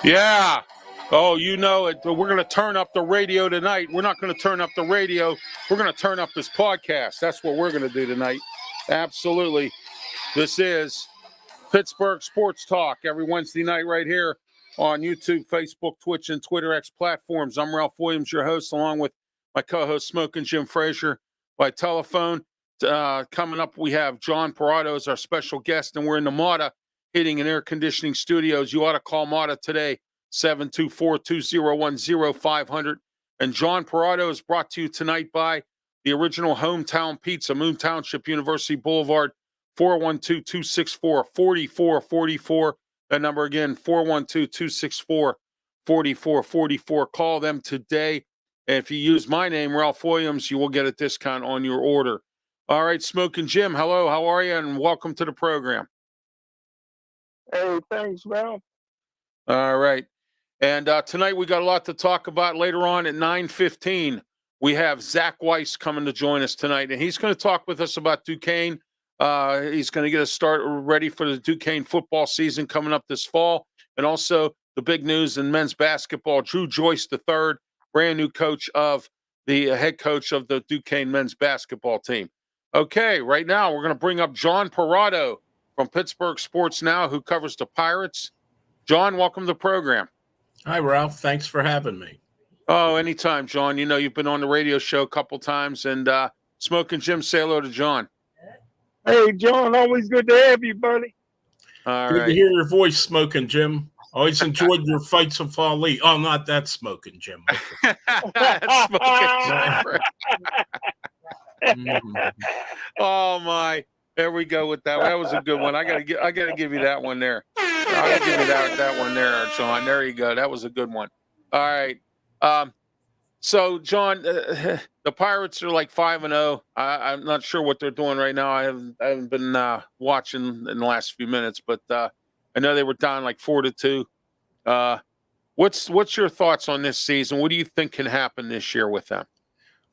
Yeah. Oh, you know it. We're going to turn up the radio tonight. We're not going to turn up the radio. We're going to turn up this podcast. That's what we're going to do tonight. Absolutely. This is Pittsburgh Sports Talk every Wednesday night right here on YouTube, Facebook, Twitch, and Twitter X platforms. I'm Ralph Williams, your host, along with my co-host Smokin, Jim Frazier, by telephone. Coming up, we have John Parado as our special guest, and we're in the Mata Heating and Air Conditioning Studios. You ought to call Mata today, 724-201-0500. And John Parado is brought to you tonight by the original Hometown Pizza, Moon Township, University Boulevard, 412-264-4444. That number again, 412-264-4444. Call them today. And if you use my name, Ralph Williams, you will get a discount on your order. All right, Smokin' Jim, hello, how are you? And welcome to the program. Hey, thanks, Ralph. All right. And tonight we got a lot to talk about. Later on at 9:15, we have Zach Weiss coming to join us tonight. And he's going to talk with us about Duquesne. He's going to get us started ready for the Duquesne football season coming up this fall. And also the big news in men's basketball, Drew Joyce III, brand new coach of the head coach of the Duquesne men's basketball team. Okay, right now we're going to bring up John Parado from Pittsburgh Sports Now, who covers the Pirates. John, welcome to the program. Hi, Ralph. Thanks for having me. Oh, anytime, John. You know, you've been on the radio show a couple times. And Smokin' Jim, say hello to John. Hey, John, always good to have you, buddy. All Good right. to hear your voice, Smokin' Jim. Always enjoyed your fights with Ali. Oh, not that Smokin' Jim. Oh my! There we go with that. That was a good one. I gotta give you that one there. I gotta give you that one there, John. There you go. That was a good one. All right. So John, the Pirates are like 5-0. I'm not sure what they're doing right now. I haven't been watching in the last few minutes, but I know they were down like 4-2. What's your thoughts on this season? What do you think can happen this year with them?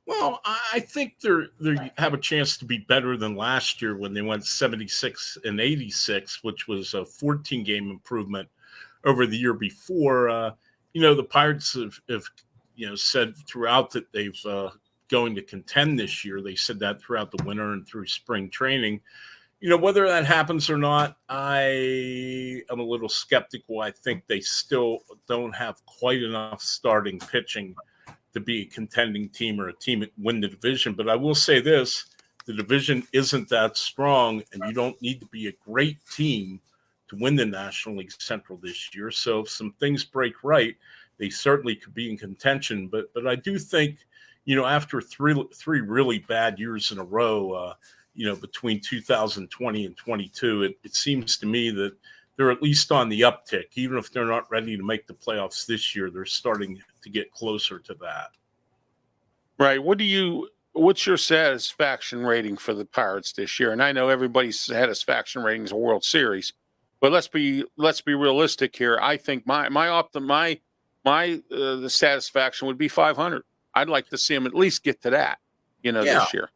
Well, I think they have a chance to be better than last year when they went 76-86, which was a 14-game improvement over the year before. The Pirates have said throughout that they've going to contend this year. They said that throughout the winter and through spring training. Whether that happens or not, I am a little skeptical. I think they still don't have quite enough starting pitching to be a contending team or a team that win the division. But I will say this, the division isn't that strong, and you don't need to be a great team to win the National League Central this year. So if some things break right, they certainly could be in contention. But I do think, after three really bad years in a row, between 2020 and 22, it seems to me that they're at least on the uptick. Even if they're not ready to make the playoffs this year, they're starting to get closer to that. Right. What's your satisfaction rating for the Pirates this year? And I know everybody's satisfaction rating is a World Series, but let's be realistic here. I think the satisfaction would be 500. I'd like to see them at least get to that, this year.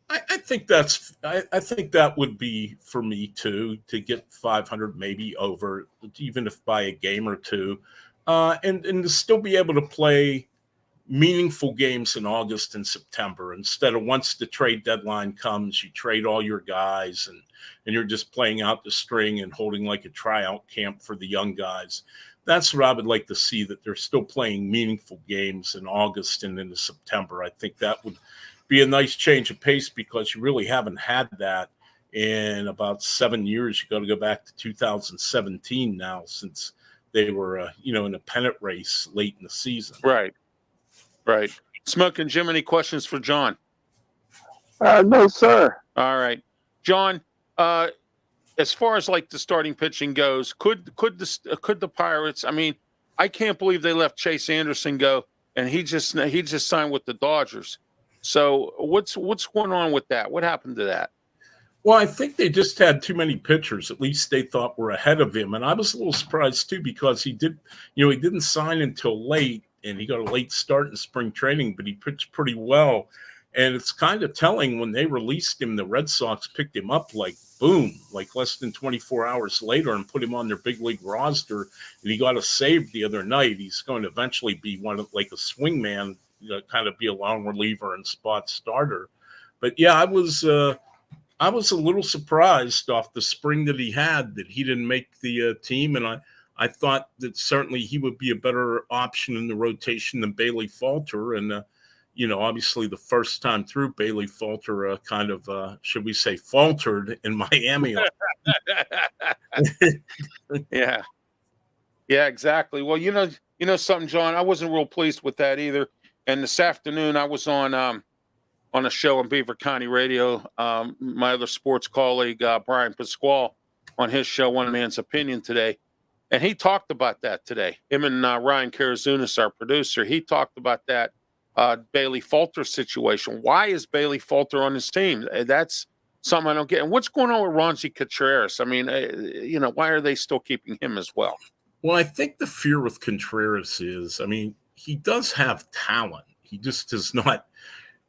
I think that would be for me too, to get 500, maybe over, even if by a game or two, and to still be able to play meaningful games in August and September instead of once the trade deadline comes, you trade all your guys and you're just playing out the string and holding like a tryout camp for the young guys. That's what I would like to see, that they're still playing meaningful games in August and into September. I think that would be a nice change of pace because you really haven't had that in about 7 years. You got to go back to 2017 now, since they were, in a pennant race late in the season. Right. Smokin' Jim, any questions for John? No, sir. All right. John, as far as like the starting pitching goes, could the Pirates? I mean, I can't believe they let Chase Anderson go, and he just signed with the Dodgers. So what's going on with that? What happened to that? Well, I think they just had too many pitchers. At least they thought were ahead of him, and I was a little surprised too because he didn't sign until late, and he got a late start in spring training, but he pitched pretty well. And it's kind of telling when they released him, the Red Sox picked him up like boom, like less than 24 hours later, and put him on their big league roster. And he got a save the other night. He's going to eventually be one of like a swing man, kind of be a long reliever and spot starter. But yeah, I was a little surprised off the spring that he had that he didn't make the team, and I thought that certainly he would be a better option in the rotation than Bailey Falter. And obviously the first time through, Bailey Falter kind of, should we say, faltered in Miami. Yeah, exactly. Well, you know something, John, I wasn't real pleased with that either. And this afternoon, I was on a show on Beaver County Radio. My other sports colleague, Brian Pasquale, on his show, One Man's Opinion today. And he talked about that today. Him and Ryan Karazunas, our producer, he talked about that Bailey Falter situation. Why is Bailey Falter on his team? That's something I don't get. And what's going on with Ronzi Contreras? I mean, why are they still keeping him as well? Well, I think the fear with Contreras is, I mean, he does have talent. He just has not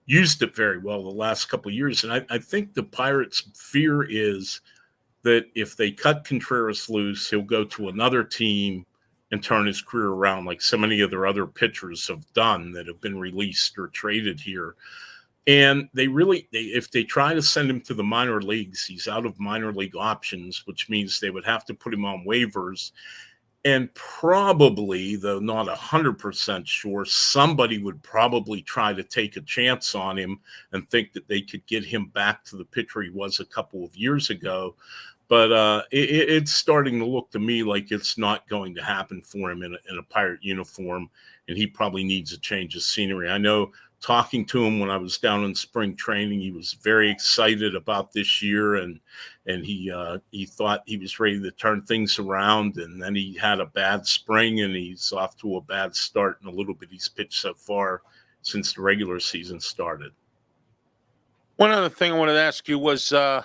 used it very well the last couple of years. And I think the Pirates' fear is that if they cut Contreras loose, he'll go to another team and turn his career around like so many of their other pitchers have done that have been released or traded here. And if they try to send him to the minor leagues, he's out of minor league options, which means they would have to put him on waivers. And probably, though not 100% sure, somebody would probably try to take a chance on him and think that they could get him back to the pitcher he was a couple of years ago. But it's starting to look to me like it's not going to happen for him in a Pirate uniform, and he probably needs a change of scenery. I know talking to him when I was down in spring training, he was very excited about this year, and he thought he was ready to turn things around, and then he had a bad spring, and he's off to a bad start in a little bit he's pitched so far since the regular season started. One other thing I wanted to ask you was, I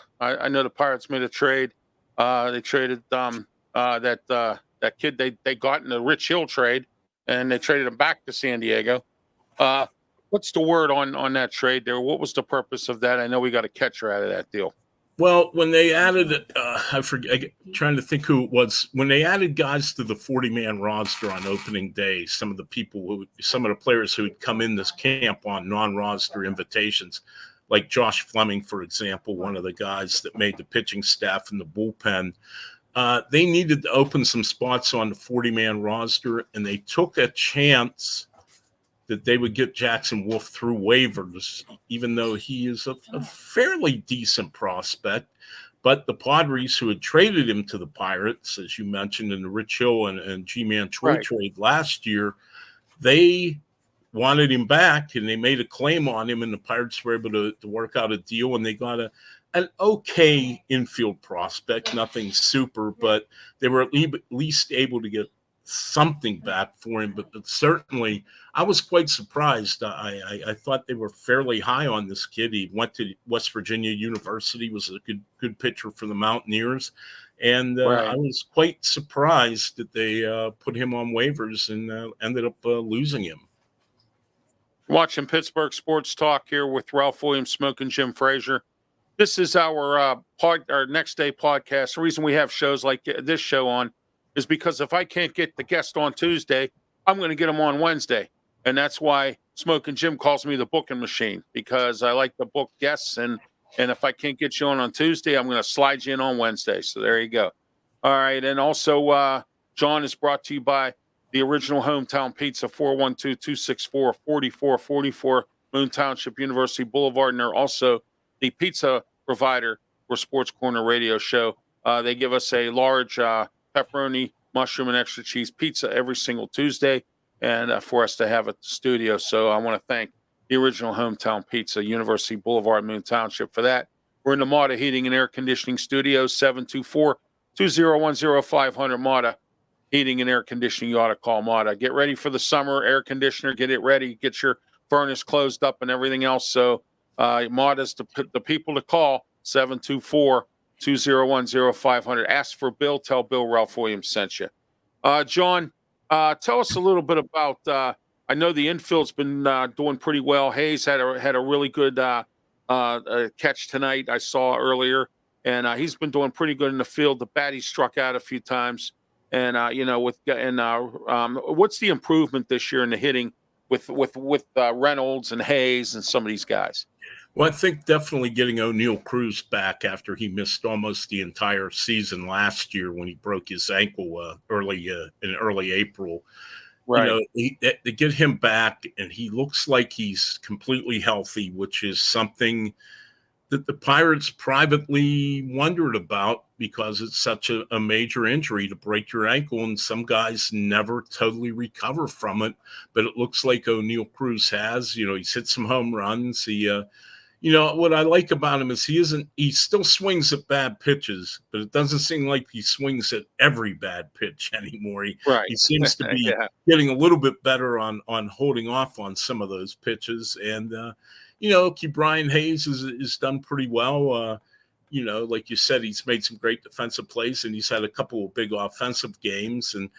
know the Pirates made a trade. They traded that kid they got in the Rich Hill trade, and they traded him back to San Diego. What's the word on that trade there? What was the purpose of that? I know we got a catcher out of that deal. Well, when they added, I forget, I'm trying to think who it was. When they added guys to the 40-man roster on opening day, some of the players who had come in this camp on non-roster invitations, like Josh Fleming, for example, one of the guys that made the pitching staff in the bullpen, they needed to open some spots on the 40-man roster, and they took a chance that they would get Jackson Wolf through waivers, even though he is a fairly decent prospect. But the Padres, who had traded him to the Pirates, as you mentioned, in the Rich Hill and G-Man Troy trade last year, they wanted him back, and they made a claim on him, and the Pirates were able to work out a deal, and they got an okay infield prospect, nothing super, but they were at least able to get something back for him. But certainly I was quite surprised. I thought they were fairly high on this kid. He went to West Virginia University, was a good pitcher for the Mountaineers, and I was quite surprised that they put him on waivers and ended up losing him. Watching Pittsburgh Sports Talk here with Ralph Williams, Smokin, Jim Frazier. This is our next day podcast. The reason we have shows like this show on is because if I can't get the guest on Tuesday, I'm going to get them on Wednesday. And that's why Smokin' Jim calls me the booking machine, because I like to book guests. And if I can't get you on Tuesday, I'm going to slide you in on Wednesday. So there you go. All right. And also, John is brought to you by the original Hometown Pizza, 412-264-4444, Moon Township University Boulevard. And they're also the pizza provider for Sports Corner Radio Show. They give us a large pepperoni, mushroom, and extra cheese pizza every single Tuesday, and for us to have at the studio. So I want to thank the original Hometown Pizza, University Boulevard, Moon Township, for that. We're in the Mata Heating and Air Conditioning Studio, 724-201-0500 Mata Heating and Air Conditioning. You ought to call Mata. Get ready for the summer air conditioner. Get it ready. Get your furnace closed up and everything else. So Mata's the people to call, 724-201-0500. Ask for Bill. Tell Bill Ralph Williams sent you. John, tell us a little bit about. I know the infield's been doing pretty well. Hayes had a really good catch tonight. I saw earlier, and he's been doing pretty good in the field. The bat he struck out a few times, and what's the improvement this year in the hitting with Reynolds and Hayes and some of these guys? Well, I think definitely getting O'Neal Cruz back after he missed almost the entire season last year when he broke his ankle in early April. Right. To get him back, and he looks like he's completely healthy, which is something that the Pirates privately wondered about because it's such a major injury to break your ankle, and some guys never totally recover from it. But it looks like O'Neal Cruz has. He's hit some home runs. What I like about him is he still swings at bad pitches, but it doesn't seem like he swings at every bad pitch anymore. He seems to be getting a little bit better on holding off on some of those pitches. And, Brian Hayes is done pretty well. Like you said, he's made some great defensive plays, and he's had a couple of big offensive games. And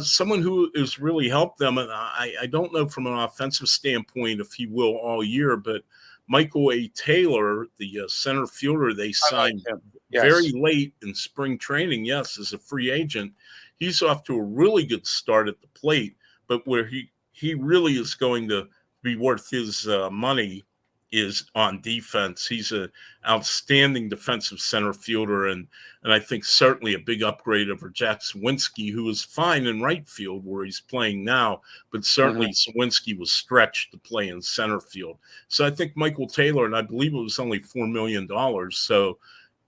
someone who has really helped them, and I don't know from an offensive standpoint if he will all year, but Michael A. Taylor, the center fielder they signed very late in spring training, as a free agent. He's off to a really good start at the plate, but where he really is going to be worth his money is on defense. He's an outstanding defensive center fielder, and I think certainly a big upgrade over Jack Sawinski, who is fine in right field where he's playing now, but certainly Sawinski was stretched to play in center field. So I think Michael Taylor, and I believe it was only $4 million, so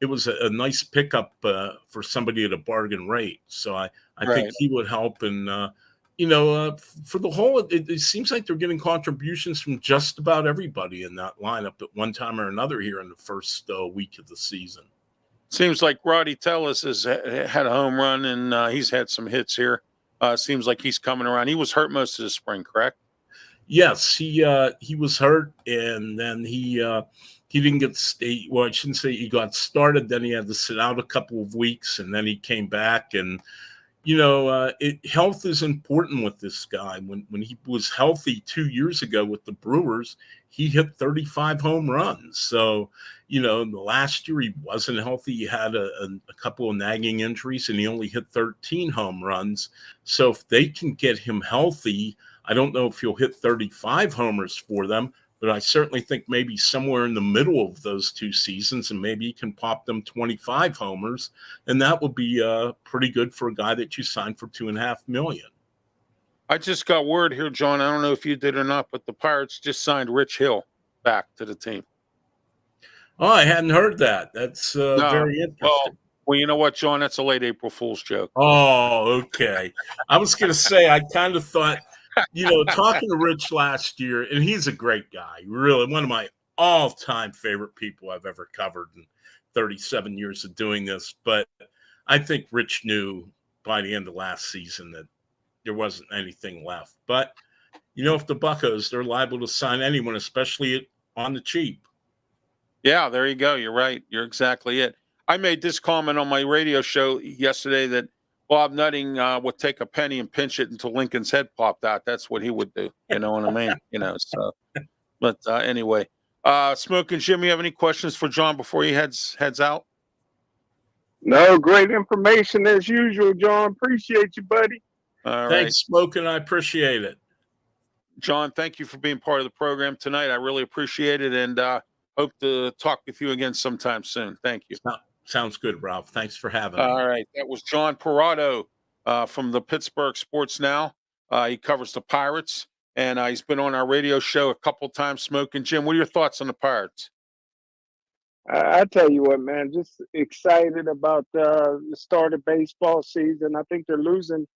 it was a nice pickup for somebody at a bargain rate. So I think he would help, and for the whole, it seems like they're getting contributions from just about everybody in that lineup at one time or another here in the first week of the season. Seems like Roddy Tellis has had a home run, and he's had some hits here. Seems like he's coming around. He was hurt most of the spring, correct? Yes, he was hurt, and then he didn't get well, I shouldn't say he got started. Then he had to sit out a couple of weeks, and then he came back, and health is important with this guy. When he was healthy 2 years ago with the Brewers, he hit 35 home runs. So, the last year he wasn't healthy. He had a couple of nagging injuries, and he only hit 13 home runs. So if they can get him healthy, I don't know if he'll hit 35 homers for them, but I certainly think maybe somewhere in the middle of those two seasons, and maybe he can pop them 25 homers, and that would be pretty good for a guy that you signed for $2.5 million. I just got word here, John. I don't know if you did or not, but the Pirates just signed Rich Hill back to the team. Oh, I hadn't heard that. That's very interesting. Well, you know what, John? That's a late April Fool's joke. Oh, okay. I was going to say, I kind of thought, talking to Rich last year, and he's a great guy, really one of my all-time favorite people I've ever covered in 37 years of doing this. But I think Rich knew by the end of last season that there wasn't anything left. But, if the Buccos, they're liable to sign anyone, especially on the cheap. Yeah, there you go. You're right. You're exactly it. I made this comment on my radio show yesterday that Bob Nutting would take a penny and pinch it until Lincoln's head popped out. That's what he would do. You know what I mean? So. But anyway, Smokin' Jim, you have any questions for John before he heads out? No, great information as usual, John. Appreciate you, buddy. All right. Thanks, Smokin'. I appreciate it. John, thank you for being part of the program tonight. I really appreciate it, and hope to talk with you again sometime soon. Thank you. Sounds good, Ralph. Thanks for having me. All right. That was John Parado from the Pittsburgh Sports Now. He covers the Pirates, and he's been on our radio show a couple times. Smokin' Jim, what are your thoughts on the Pirates? I tell you what, man, just excited about the start of baseball season. I think they're losing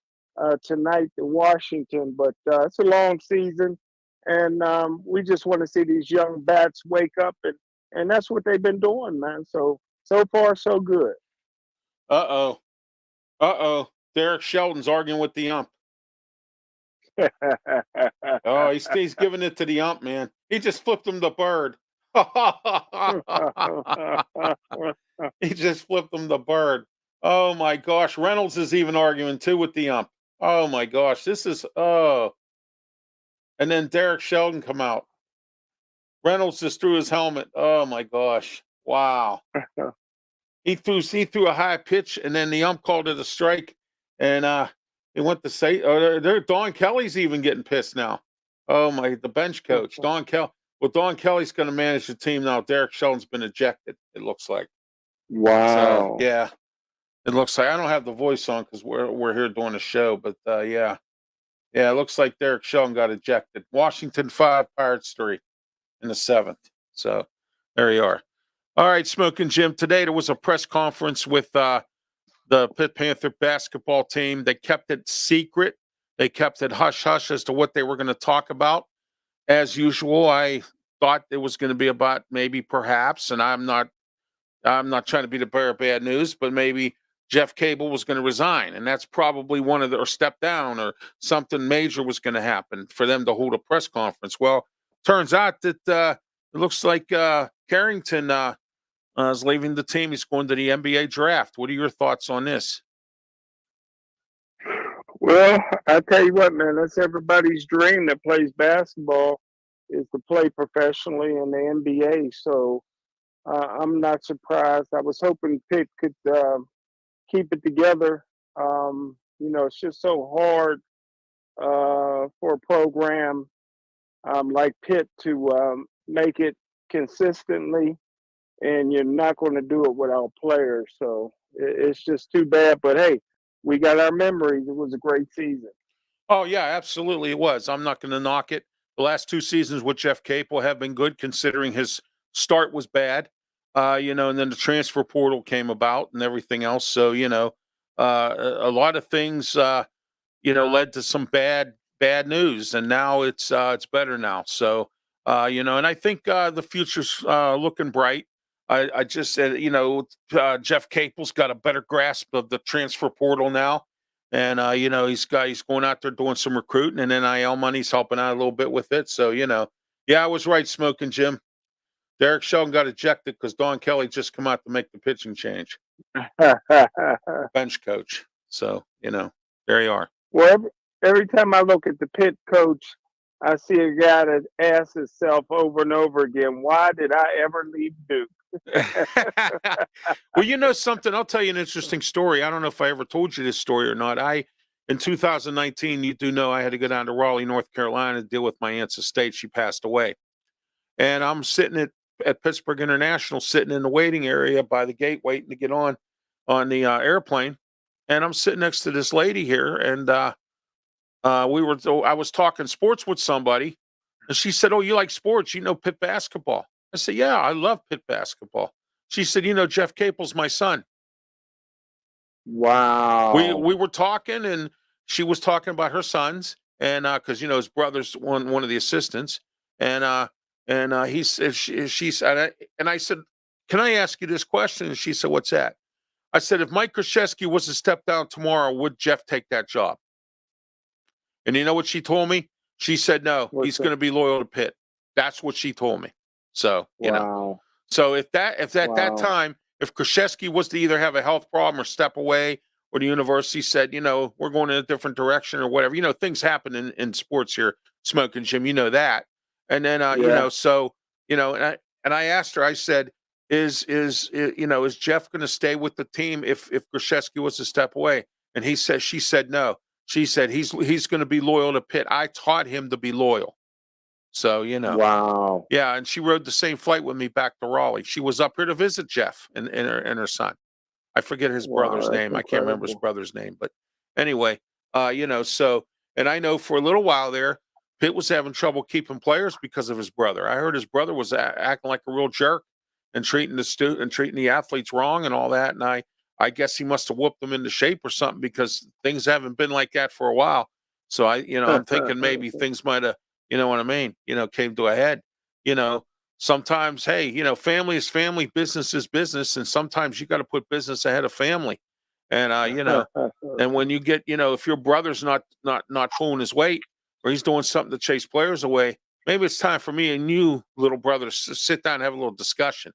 tonight to Washington, but it's a long season, and we just want to see these young bats wake up and that's what they've been doing, man. So far so good. Uh-oh. Uh-oh. Derek Shelton's arguing with the ump. Oh, he's giving it to the ump, man. He just flipped him the bird. He just flipped him the bird. Oh my gosh. Reynolds is even arguing too with the ump. Oh my gosh. This is and then Derek Shelton come out. Reynolds just threw his helmet. Oh my gosh. Wow. He threw a high pitch, and then the ump called it a strike, and he went to say, Don Kelly's even getting pissed now. Oh my, the bench coach, Don Kelly. Well, Don Kelly's going to manage the team now. Derek Shelton's been ejected. It looks like. Wow. So, yeah, it looks like I don't have the voice on because we're here doing a show, but yeah, it looks like Derek Shelton got ejected. Washington 5, Pirates 3 in the 7th. So there you are. All right, Smokin' Jim. Today there was a press conference with the Pitt Panther basketball team. They kept it secret. They kept it hush-hush as to what they were going to talk about. As usual, I thought it was going to be about maybe perhaps, and I'm not trying to be the bearer of bad news, but maybe Jeff Cable was going to resign, and that's probably one of the, or step down, or something major was going to happen for them to hold a press conference. Well, turns out that it looks like Carrington is leaving the team. He's going to the NBA draft. What are your thoughts on this? Well, I tell you what, man, that's everybody's dream that plays basketball is to play professionally in the NBA. So I'm not surprised. I was hoping Pitt could keep it together. It's just so hard for a program like Pitt to make it consistently, and you're not going to do it without players. So it's just too bad. But hey, we got our memories. It was a great season. Oh, yeah, absolutely it was. I'm not going to knock it. The last 2 seasons with Jeff Capel have been good considering his start was bad. And then the transfer portal came about and everything else. So, a lot of things, led to some bad news, and now it's better now. So, and I think the future's looking bright. I just said, Jeff Capel's got a better grasp of the transfer portal now. And he's going out there doing some recruiting, and NIL money's helping out a little bit with it. So, I was right, Smokin' Jim. Derek Shelton got ejected because Don Kelly just come out to make the pitching change. Bench coach. So, there you are. Well, every time I look at the Pitt coach, I see a guy that asks himself over and over again, why did I ever leave Duke? Well, you know something, I'll tell you an interesting story. I don't know if I ever told you this story or not. In 2019, you do know I had to go down to Raleigh, North Carolina to deal with my aunt's estate. She passed away. And I'm sitting at Pittsburgh International, sitting in the waiting area by the gate, waiting to get on the airplane. And I'm sitting next to this lady here, and I was talking sports with somebody, and she said, "Oh, you like sports? You know Pitt basketball?" I said, "Yeah, I love Pitt basketball." She said, Jeff Capel's my son." Wow. We were talking, and she was talking about her sons, and because his brother's one of the assistants, and he said she said, and I said, "Can I ask you this question?" And she said, "What's that?" I said, "If Mike Krzyzewski was to step down tomorrow, would Jeff take that job?" And you know what she told me? She said, "No, he's going to be loyal to Pitt." That's what she told me. So, wow. So if that time, if Krzyzewski was to either have a health problem or step away, or the university said, we're going in a different direction or whatever, things happen in sports here, Smokin' Jim, that. And then, and I asked her, I said, is Jeff going to stay with the team if Krzyzewski was to step away? And she said, no. She said, he's going to be loyal to Pitt. I taught him to be loyal. So, Wow. Yeah, and she rode the same flight with me back to Raleigh. She was up here to visit Jeff and her son. I forget his brother's name. Incredible. I can't remember his brother's name, but anyway, so, and I know for a little while there, Pitt was having trouble keeping players because of his brother. I heard his brother was acting like a real jerk and treating the athletes wrong and all that. And I guess he must have whooped them into shape or something, because things haven't been like that for a while. So I'm thinking maybe things might have, you know what I mean? Came to a head, sometimes, hey, family is family, business is business, and sometimes you got to put business ahead of family. And and when you get, if your brother's not pulling his weight, or he's doing something to chase players away, maybe it's time for me and you, little brother, to sit down and have a little discussion.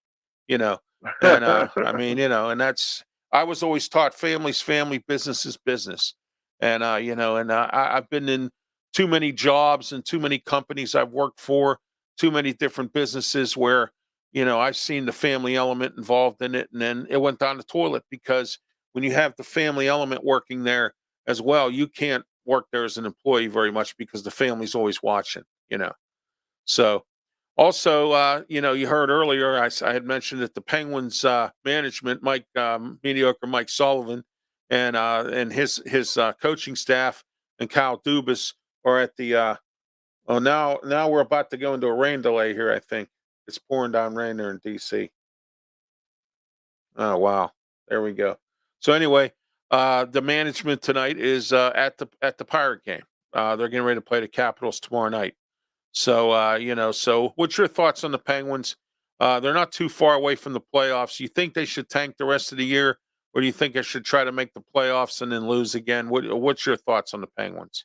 You know, and I mean, and that's I was always taught family's family, business is business, and I've been in too many jobs and too many companies I've worked for, too many different businesses where I've seen the family element involved in it, and then it went down the toilet because when you have the family element working there as well, you can't work there as an employee very much because the family's always watching. So also, you heard earlier, I had mentioned that the Penguins management, mediocre Mike Sullivan, and his coaching staff and Kyle Dubas are at the. Now we're about to go into a rain delay here. I think it's pouring down rain there in DC. Oh wow, there we go. So anyway, the management tonight is at the Pirate game. They're getting ready to play the Capitals tomorrow night. So so what's your thoughts on the Penguins? They're not too far away from the playoffs. You think they should tank the rest of the year, or do you think they should try to make the playoffs and then lose again? What's your thoughts on the Penguins?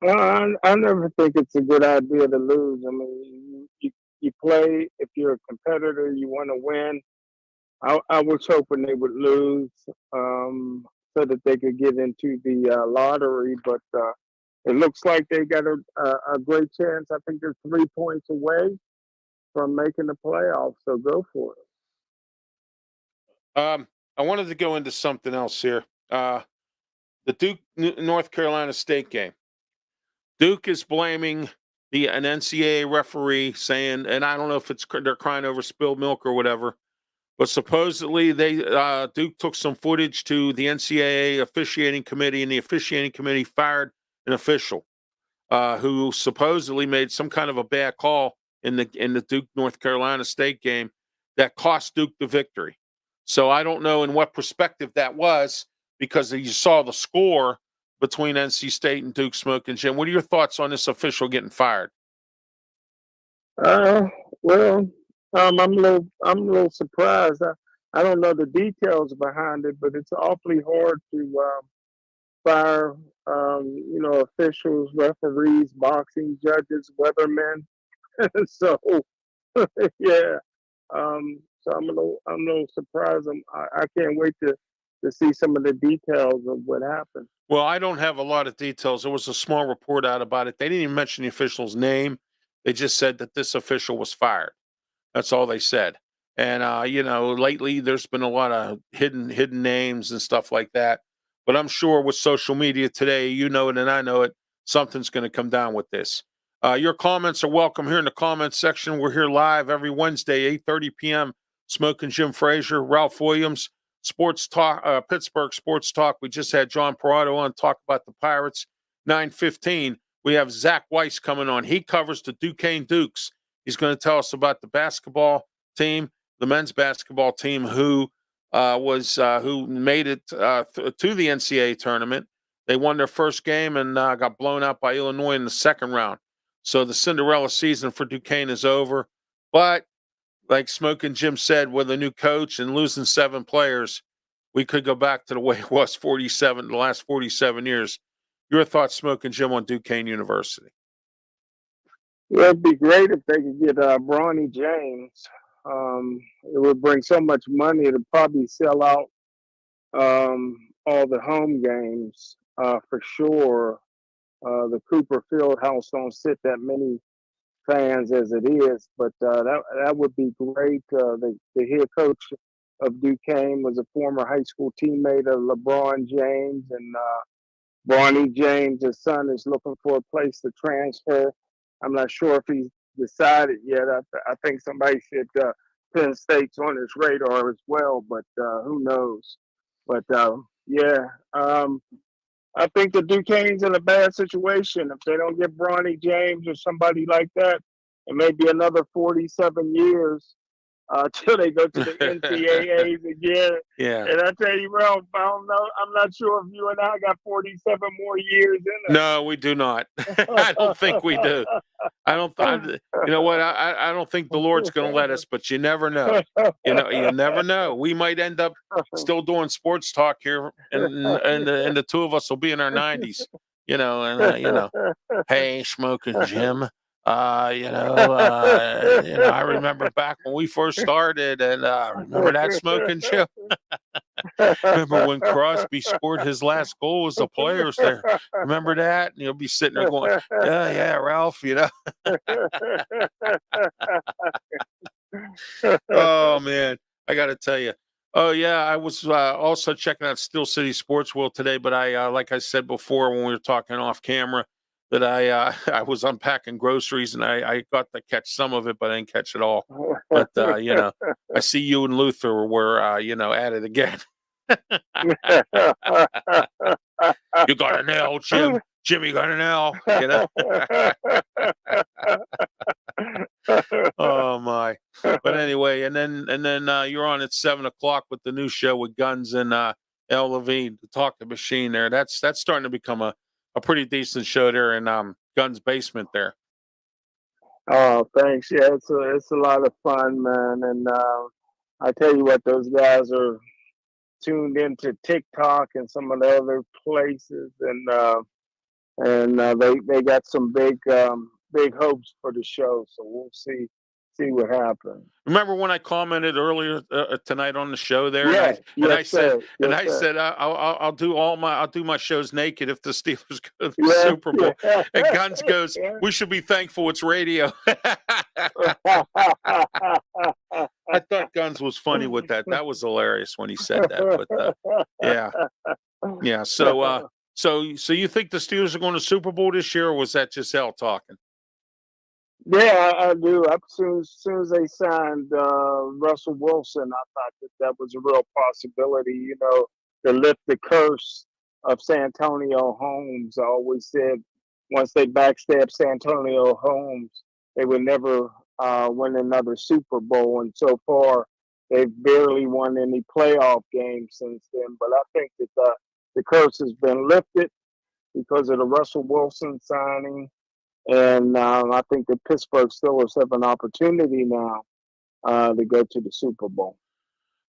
I never think it's a good idea to lose. I mean, you play, if you're a competitor, you want to win. I was hoping they would lose so that they could get into the lottery, but it looks like they got a great chance. I think they're 3 points away from making the playoffs, so go for it. I wanted to go into something else here. The Duke North Carolina State game. Duke is blaming an NCAA referee, saying, and I don't know if they're crying over spilled milk or whatever, but supposedly Duke took some footage to the NCAA officiating committee, and the officiating committee fired an official who supposedly made some kind of a bad call in the Duke North Carolina State game that cost Duke the victory. So I don't know in what perspective that was, because you saw the score between NC State and Duke. Smokin' Jim, what are your thoughts on this official getting fired? Well, I'm a little surprised. I don't know the details behind it, but it's awfully hard to fire, officials, referees, boxing judges, weathermen. So yeah, so I'm a little surprised. I can't wait to see some of the details of what happened. Well, I don't have a lot of details. There was a small report out about it. They didn't even mention the official's name. They just said that this official was fired. That's all they said. And lately there's been a lot of hidden names and stuff like that. But I'm sure with social media today, you know it and I know it, something's going to come down with this. Your comments are welcome here in the comments section. We're here live every Wednesday, 8:30 p.m. Smokin' Jim Frazier, Ralph Williams, Sports Talk, Pittsburgh Sports Talk. We just had John Parado on talk about the Pirates. 9:15. We have Zach Weiss coming on. He covers the Duquesne Dukes. He's going to tell us about the basketball team, the men's basketball team, who made it to the NCAA tournament. They won their first game and got blown out by Illinois in the second round. So the Cinderella season for Duquesne is over. But like Smokin' Jim said, with a new coach and losing 7 players, we could go back to the way it was the last 47 years. Your thoughts, Smokin' Jim, on Duquesne University? Well, it'd be great if they could get Bronny James. It would bring so much money to probably sell out all the home games for sure. The Cooper Field House don't sit that many fans as it is, but that would be great. The head coach of Duquesne was a former high school teammate of LeBron James, and Bronny James, his son, is looking for a place to transfer. I'm not sure if he's decided yet. I think somebody said Penn State's on his radar as well, but who knows? But yeah, I think the Duquesne's in a bad situation. If they don't get Bronny James or somebody like that, and maybe another 47 years, till they go to the NCAAs again. Yeah. And I tell you, Ralph, I don't know. I'm not sure if you and I got 47 more years in us. No, we do not. I don't think we do. I don't. You know what? I don't think the Lord's going to let us. But you never know. You know, you never know. We might end up still doing sports talk here, and the two of us will be in our 90s. You know, and hey, Smokin' Jim. I remember back when we first started, and remember that Smokin' Jim. Remember when Crosby scored his last goal as the players there? Remember that? And you'll be sitting there going, yeah, Ralph, Oh, man, I got to tell you. Oh, yeah, I was also checking out Steel City Sports World today, but I, like I said before when we were talking off camera, that I was unpacking groceries, and I got to catch some of it, but I didn't catch it all. But, I see you and Luther were, at it again. You got an L, Jim. Jimmy got an L. Oh my! But anyway, and then you're on at 7:00 with the new show with Guns and El Levine, the talking machine. There, that's starting to become a pretty decent show there in Guns' basement there. Oh, thanks. Yeah, it's a lot of fun, man. And I tell you what, those guys are tuned into TikTok and some of the other places, and they got some big hopes for the show. So we'll see what happens. Remember when I commented earlier tonight on the show there, Yeah, and I said, sir. I'll do my shows naked if the Steelers go to the Super Bowl. Yeah. And Guns goes, we should be thankful it's radio. I thought Guns was funny with that. That was hilarious when he said that. But yeah. So you think the Steelers are going to Super Bowl this year, or was that just Al talking? Yeah, I do. As soon as they signed Russell Wilson, I thought that was a real possibility, to lift the curse of Santonio Holmes. I always said once they backstab Santonio Holmes, they would never win another Super Bowl. And so far, they've barely won any playoff games since then. But I think that the curse has been lifted because of the Russell Wilson signing. And I think the Pittsburgh Steelers have an opportunity now to go to the Super Bowl.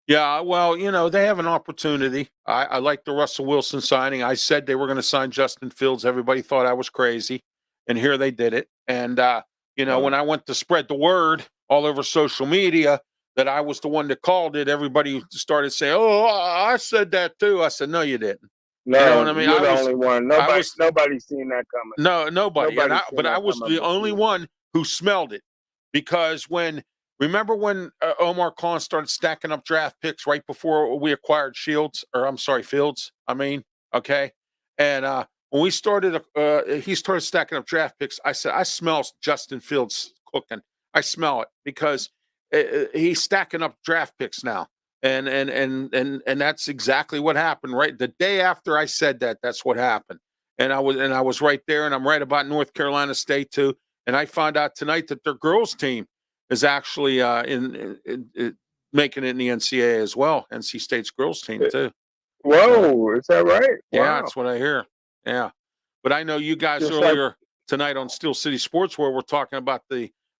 Yeah, well, they have an opportunity. I like the Russell Wilson signing. I said they were going to sign Justin Fields. Everybody thought I was crazy. And here they did it. And, when I went to spread the word all over social media that I was the one that called it, everybody started saying, oh, I said that too. I said, no, you didn't. No, you know what I mean? You're the only one. Nobody's seen that coming. No, nobody. But I was the only one who smelled it, because remember when Omar Khan started stacking up draft picks right before we acquired Fields? Okay. And when we started, he started stacking up draft picks. I said, I smell Justin Fields cooking. I smell it, because he's stacking up draft picks now. And that's exactly what happened. Right, the day after I said that, that's what happened. And I was right there, and I'm right about North Carolina State too. And I found out tonight that their girls team is actually in making it in the NCAA as well. NC State's girls team too. Whoa, is that right? Yeah, wow. That's what I hear. Yeah, but I know you guys earlier tonight on Steel City Sports, where we're talking about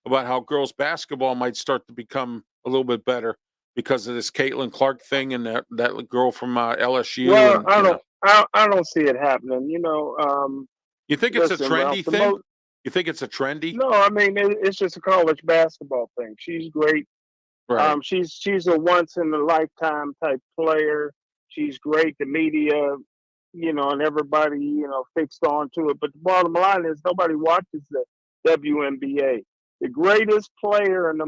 how girls basketball might start to become a little bit better because of this Caitlin Clark thing and that girl from LSU. Well, I don't see it happening. You think it's a trendy thing? You think it's a trendy? No, I mean it's just a college basketball thing. She's great. Right. She's a once in a lifetime type player. She's great. The media, and everybody, fixed onto it. But the bottom line is nobody watches the WNBA. The greatest player and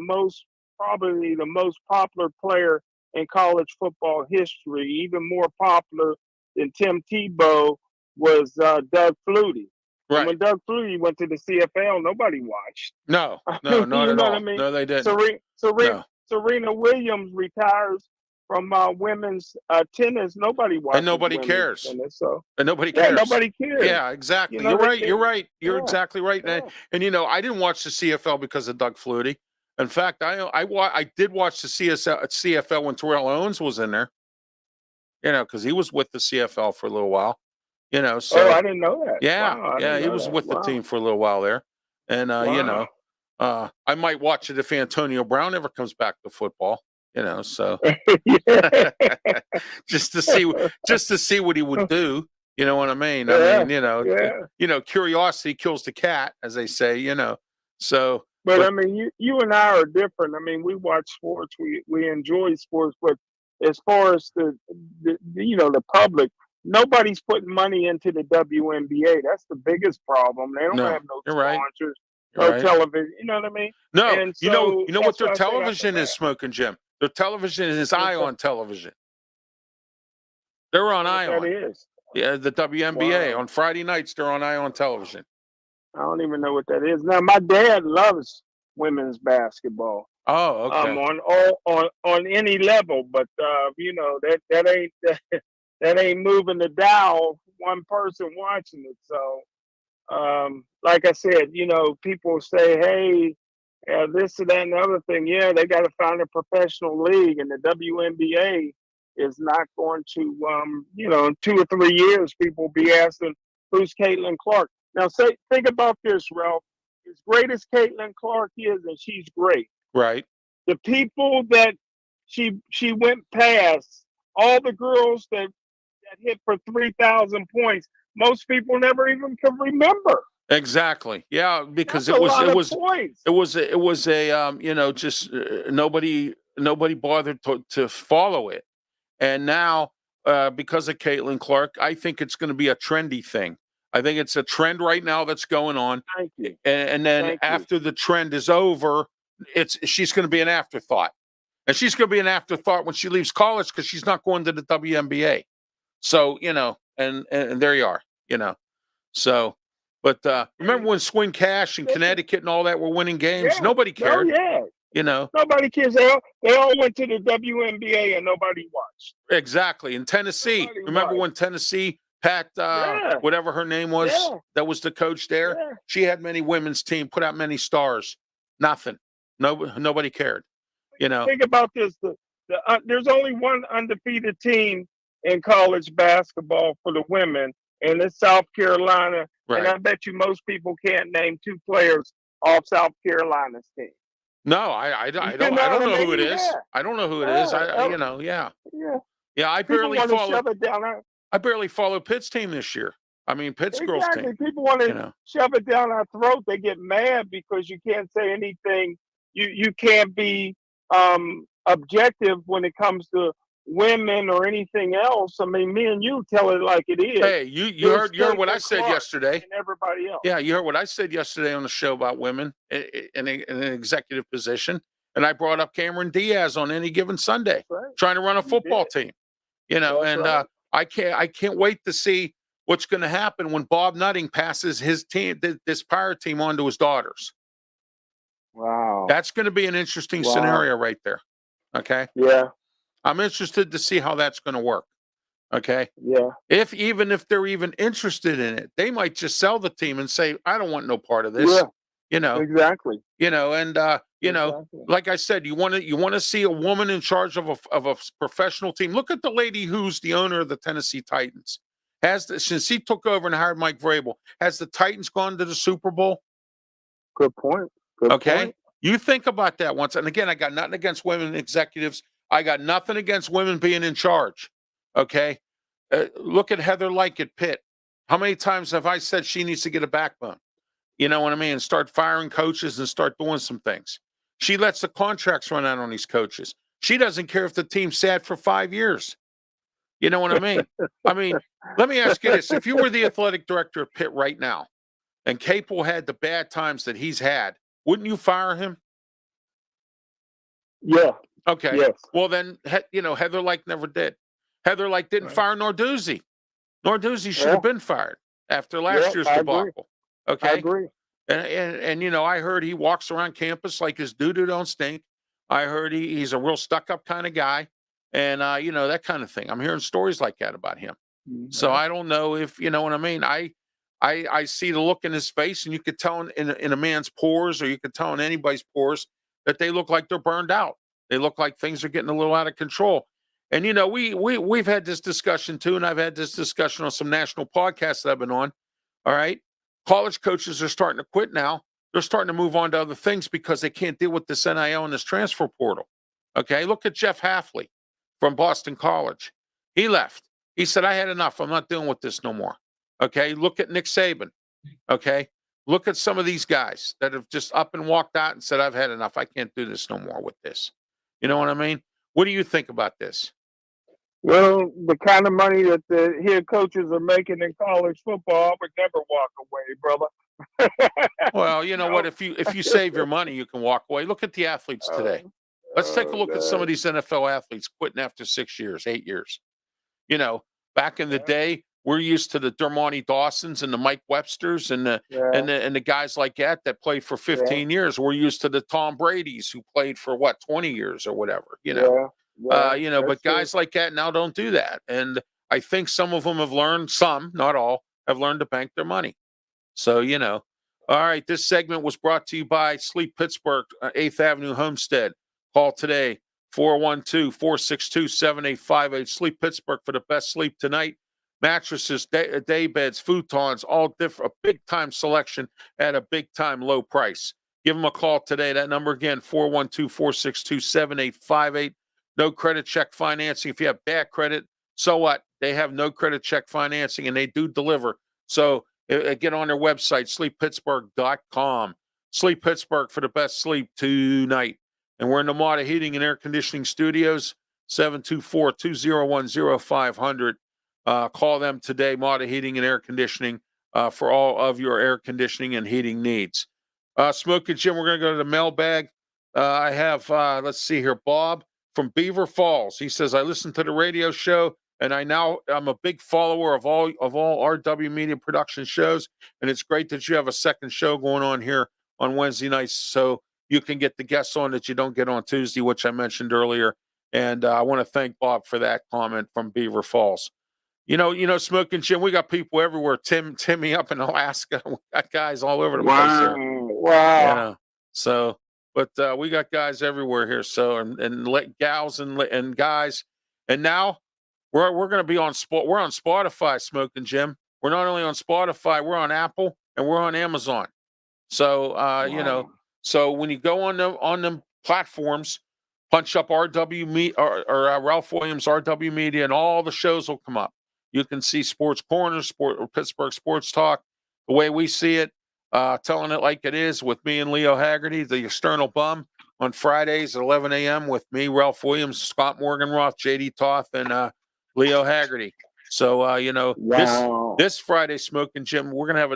probably the most popular player in college football history, even more popular than Tim Tebow, was Doug Flutie. Right. And when Doug Flutie went to the CFL, nobody watched. No, not at all. I mean? No, they didn't. Serena Williams retires from women's tennis. Nobody watches. And nobody cares. Tennis, and nobody cares. Yeah, nobody cares. Yeah, exactly. You're right. You're exactly right. Yeah. And I didn't watch the CFL because of Doug Flutie. In fact, I did watch the CFL when Terrell Owens was in there. Because he was with the CFL for a little while. Oh, So I didn't know that. yeah, Wow, I yeah, didn't he know was that. with the Wow. team for a little while there, and Wow. I might watch it if Antonio Brown ever comes back to football. So Yeah. just to see what he would do. You know what I mean? Yeah, I mean, yeah. curiosity kills the cat, as they say. So But I but mean, you and I are different. I mean, we watch sports, we enjoy sports, but as far as the public, nobody's putting money into the WNBA. That's the biggest problem. They don't no, have no you're right. sponsors, You're no right. television. You know what I mean? No, And you know, so what that's their why I say I television feel is, bad. Smoking Jim. Their television is What's that? Ion television. They're on What that Ion. is? Yeah, the WNBA Wow. on Friday nights. They're on Ion television. I don't even know what that is. Now, my dad loves women's basketball. Oh, okay. On any level, but that ain't that ain't moving the dial. One person watching it. So, like I said, people say, "Hey, this and that and the other thing." Yeah, they got to find a professional league, and the WNBA is not going to. In 2 or 3 years, people will be asking, "Who's Caitlin Clark?" Now, think about this, Ralph. As great as Caitlin Clark is, and she's great, Right. the people that she went past, all the girls that hit for 3,000 points, most people never even can remember. Exactly. Yeah, because That's a lot of points. just nobody bothered to follow it, and now because of Caitlin Clark, I think it's going to be a trendy thing. I think it's a trend right now that's going on, Thank you. and then Thank you. after the trend is over, she's going to be an afterthought, and she's going to be an afterthought when she leaves college because she's not going to the WNBA. So and there you are. So, but remember when Swing Cash and Connecticut and all that were winning games? Yeah. Nobody cared. Oh yeah. Nobody cares. They all went to the WNBA and nobody watched. Exactly. In Tennessee, Nobody remember watched. when Tennessee, Pat, Yeah. whatever her name was, Yeah. that was the coach there? Yeah. She had many women's team, put out many stars. Nothing. Nobody cared. Think about this: there's only one undefeated team in college basketball for the women, and it's South Carolina. Right. And I bet you most people can't name 2 players off South Carolina's team. No, I don't You know what know I who it mean? is. Yeah. I don't know who it is. Yeah. Yeah, I People barely want to follow. shove it down our I barely follow Pitt's team this year. I mean, Pitt's girls team. Exactly. People want to shove it down our throat. They get mad because you can't say anything. You can't be objective when it comes to women or anything else. I mean, me and you tell it like it is. Hey, you heard what I said yesterday. And everybody else. Yeah, you heard what I said yesterday on the show about women in an executive position, and I brought up Cameron Diaz on any given Sunday, Right. trying to run a football team. That's right. I can't wait to see what's going to happen when Bob Nutting passes his team, this Pirate team, on to his daughters. Wow. That's going to be an interesting scenario right there. Okay. Yeah. I'm interested to see how that's going to work. Okay. Yeah. Even if they're even interested in it, they might just sell the team and say, I don't want no part of this. Yeah. Exactly. Exactly. Like I said, you want to see a woman in charge of a professional team. Look at the lady who's the owner of the Tennessee Titans. Since he took over and hired Mike Vrabel, has the Titans gone to the Super Bowl? Good point. Good point. You think about that once. And again, I got nothing against women executives. I got nothing against women being in charge. Okay. Look at Heather Lyke at Pitt. How many times have I said she needs to get a backbone? You know what I mean? Start firing coaches and start doing some things. She lets the contracts run out on these coaches. She doesn't care if the team's sad for 5 years. You know what I mean? I mean, let me ask you this. If you were the athletic director of Pitt right now and Capel had the bad times that he's had, wouldn't you fire him? Yeah. Okay. Yes. Well, then, Heather Lyke never did. Heather Lyke didn't fire Narduzzi. Narduzzi should have been fired after last year's debacle. Okay. I agree. And I heard he walks around campus like his doo-doo don't stink. I heard he's a real stuck-up kind of guy. And, that kind of thing. I'm hearing stories like that about him. Mm-hmm. So I don't know if, you know what I mean? I see the look in his face, and you could tell in a man's pores, or you could tell in anybody's pores, that they look like they're burned out. They look like things are getting a little out of control. And we've had this discussion too, and I've had this discussion on some national podcasts that I've been on. All right, college coaches are starting to quit now. They're starting to move on to other things because they can't deal with this NIL and this transfer portal. Okay, look at Jeff Halfley from Boston College. He left. He said, "I had enough. I'm not dealing with this no more." Okay, look at Nick Saban. Okay, look at some of these guys that have just up and walked out and said, "I've had enough. I can't do this no more with this." You know what I mean? What do you think about this? Well, the kind of money that the head coaches are making in college football, I would never walk away, brother. Well, you know what? If you save your money, you can walk away. Look at the athletes today. Let's take a look at some of these NFL athletes quitting after 6 years, 8 years. You know, back in the day, we're used to the Dermonti Dawsons and the Mike Websters and the guys like that played for 15 years. We're used to the Tom Brady's who played for 20 years or whatever. But guys like that now don't do that. And I think some of them have learned, some, not all, have learned to bank their money. So, all right, this segment was brought to you by Sleep Pittsburgh, 8th Avenue Homestead. Call today, 412-462-7858. Sleep Pittsburgh for the best sleep tonight. Mattresses, day beds, futons, all different, a big-time selection at a big-time low price. Give them a call today. That number again, 412-462-7858. No credit check financing. If you have bad credit, so what? They have no credit check financing, and they do deliver. So get on their website, sleeppittsburgh.com. Sleep Pittsburgh for the best sleep tonight. And we're in the Mata Heating and Air Conditioning Studios, 724-201-0500. Call them today, Mata Heating and Air Conditioning, for all of your air conditioning and heating needs. Smokin' Jim, we're going to go to the mailbag. I have, let's see here, Bob from Beaver Falls. He says, I listen to the radio show, and I'm a big follower of all RW Media Production shows, and it's great that you have a second show going on here on Wednesday nights, so you can get the guests on that you don't get on Tuesday, which I mentioned earlier. And I want to thank Bob for that comment from Beaver Falls. Smokin' Jim, we got people everywhere. Timmy up in Alaska. We got guys all over the place here. Wow. So, but we got guys everywhere here. So, and gals and guys. And now we're going to be on We're on Spotify, Smokin' Jim. We're not only on Spotify, we're on Apple and we're on Amazon. So, so when you go on them platforms, punch up RW Media or Ralph Williams RW Media, and all the shows will come up. You can see Sports Corner, Pittsburgh Sports Talk, the way we see it, telling it like it is with me and Leo Haggerty, the external bum, on Fridays at 11 a.m. with me, Ralph Williams, Scott Morganroth, JD Toth, and Leo Haggerty. So, this Friday, Smokin' Jim, we're going to have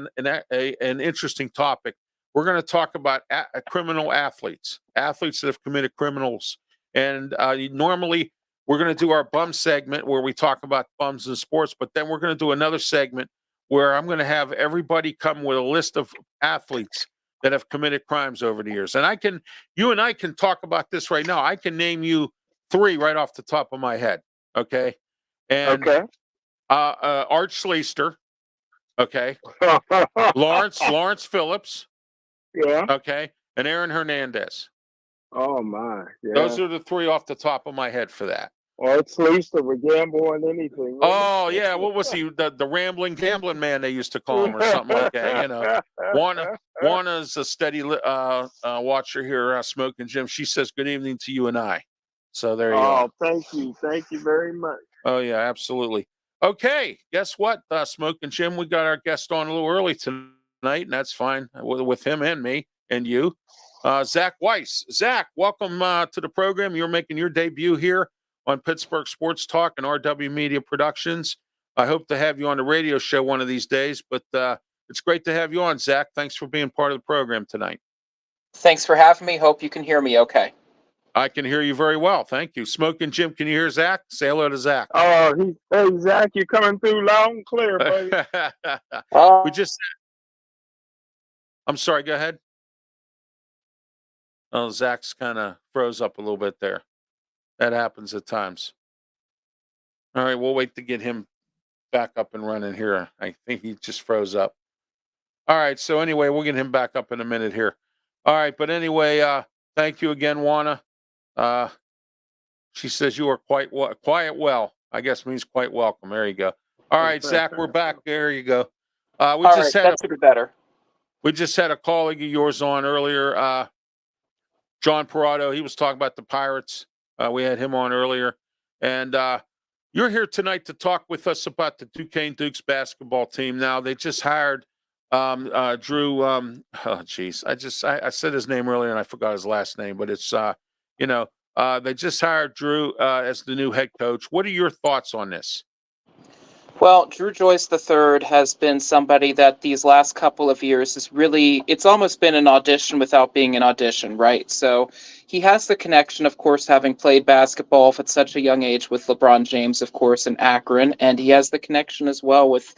an interesting topic. We're going to talk about criminal athletes that have committed criminals. And normally we're going to do our bum segment where we talk about bums in sports, but then we're going to do another segment where I'm going to have everybody come with a list of athletes that have committed crimes over the years. And you and I can talk about this right now. I can name you 3 right off the top of my head. Okay. And Art Schleister. Okay. Lawrence Phillips. Yeah. Okay. And Aaron Hernandez. Oh my. Yeah. Those are the 3 off the top of my head for that. Or at least a gamble on anything. Oh yeah, what was he? The rambling gambling man they used to call him, or something like that. Juana's a steady watcher here, Smokin' Jim. She says good evening to you and I. So there you go. Oh, thank you very much. Oh yeah, absolutely. Okay, guess what, Smokin' Jim? We got our guest on a little early tonight, and that's fine with him and me and you. Zach Weiss. Zach, welcome to the program. You're making your debut here on Pittsburgh Sports Talk and RW Media Productions. I hope to have you on the radio show one of these days, but it's great to have you on, Zach. Thanks for being part of the program tonight. Thanks for having me. Hope you can hear me okay. I can hear you very well. Thank you. Smokin' Jim, can you hear Zach? Say hello to Zach. Oh, hey, Zach, you're coming through loud and clear, buddy. I'm sorry, go ahead. Oh, Zach's kind of froze up a little bit there. That happens at times. All right, we'll wait to get him back up and running here. I think he just froze up. All right, so anyway, we'll get him back up in a minute here. All right, but anyway, Thank you again, Juana. She says you are quiet well. I guess means quite welcome. There you go. All right, Zach, we're back. There you go. We All just right, had that's a bit better. we just had a colleague of yours on earlier, John Parado. He was talking about the Pirates. We had him on earlier, and you're here tonight to talk with us about the Duquesne Dukes basketball team. Now they just hired Drew. Oh, geez, I said his name earlier and I forgot his last name, but it's they just hired Drew as the new head coach. What are your thoughts on this? Well, Drew Joyce III has been somebody that these last couple of years is really, it's almost been an audition without being an audition, right? So he has the connection, of course, having played basketball at such a young age with LeBron James, of course, in Akron. And he has the connection as well with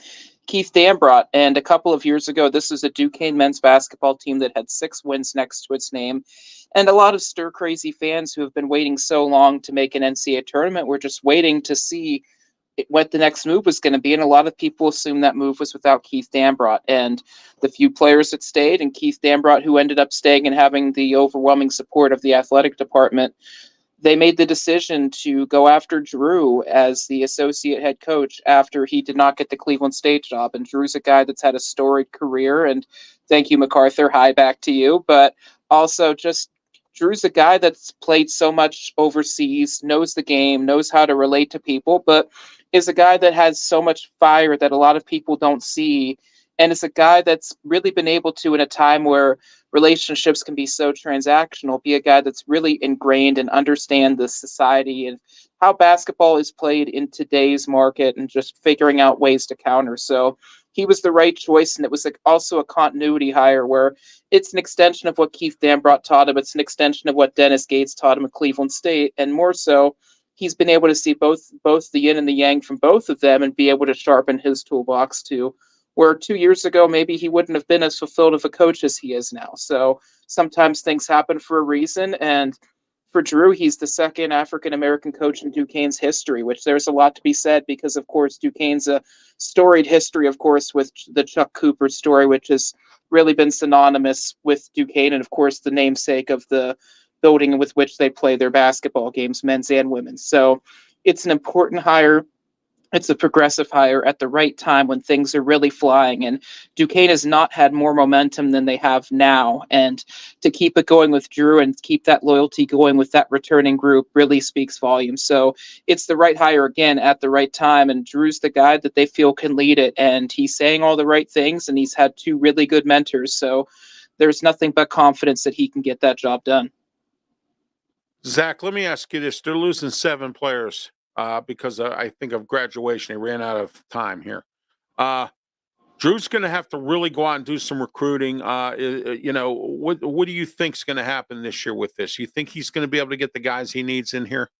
Keith Dambrot. And a couple of years ago, this is a Duquesne men's basketball team that had 6 wins next to its name. And a lot of stir-crazy fans who have been waiting so long to make an NCAA tournament were just waiting to see what the next move was going to be, and a lot of people assumed that move was without Keith Dambrot. And the few players that stayed, and Keith Dambrot, who ended up staying and having the overwhelming support of the athletic department, they made the decision to go after Drew as the associate head coach after he did not get the Cleveland State job. And Drew's a guy that's had a storied career, and thank you, MacArthur. Hi, back to you. But also just Drew's a guy that's played so much overseas, knows the game, knows how to relate to people, but is a guy that has so much fire that a lot of people don't see, and is a guy that's really been able to, in a time where relationships can be so transactional, be a guy that's really ingrained and understand the society and how basketball is played in today's market and just figuring out ways to counter. So he was the right choice, and it was also a continuity hire where it's an extension of what Keith Dambrot taught him. It's an extension of what Dennis Gates taught him at Cleveland State, and more so, he's been able to see both the yin and the yang from both of them and be able to sharpen his toolbox too. Where 2 years ago, maybe he wouldn't have been as fulfilled of a coach as he is now. So sometimes things happen for a reason. And for Drew, he's the second African-American coach in Duquesne's history, which there's a lot to be said because, of course, Duquesne's a storied history, of course, with the Chuck Cooper story, which has really been synonymous with Duquesne and, of course, the namesake of the building with which they play their basketball games, men's and women's. So it's an important hire. It's a progressive hire at the right time when things are really flying. And Duquesne has not had more momentum than they have now. And to keep it going with Drew and keep that loyalty going with that returning group really speaks volumes. So it's the right hire again at the right time. And Drew's the guy that they feel can lead it. And he's saying all the right things, and he's had 2 really good mentors. So there's nothing but confidence that he can get that job done. Zach, let me ask you this. They're losing 7 players because I think of graduation. They ran out of time here. Drew's going to have to really go out and do some recruiting. What do you think is going to happen this year with this? You think he's going to be able to get the guys he needs in here?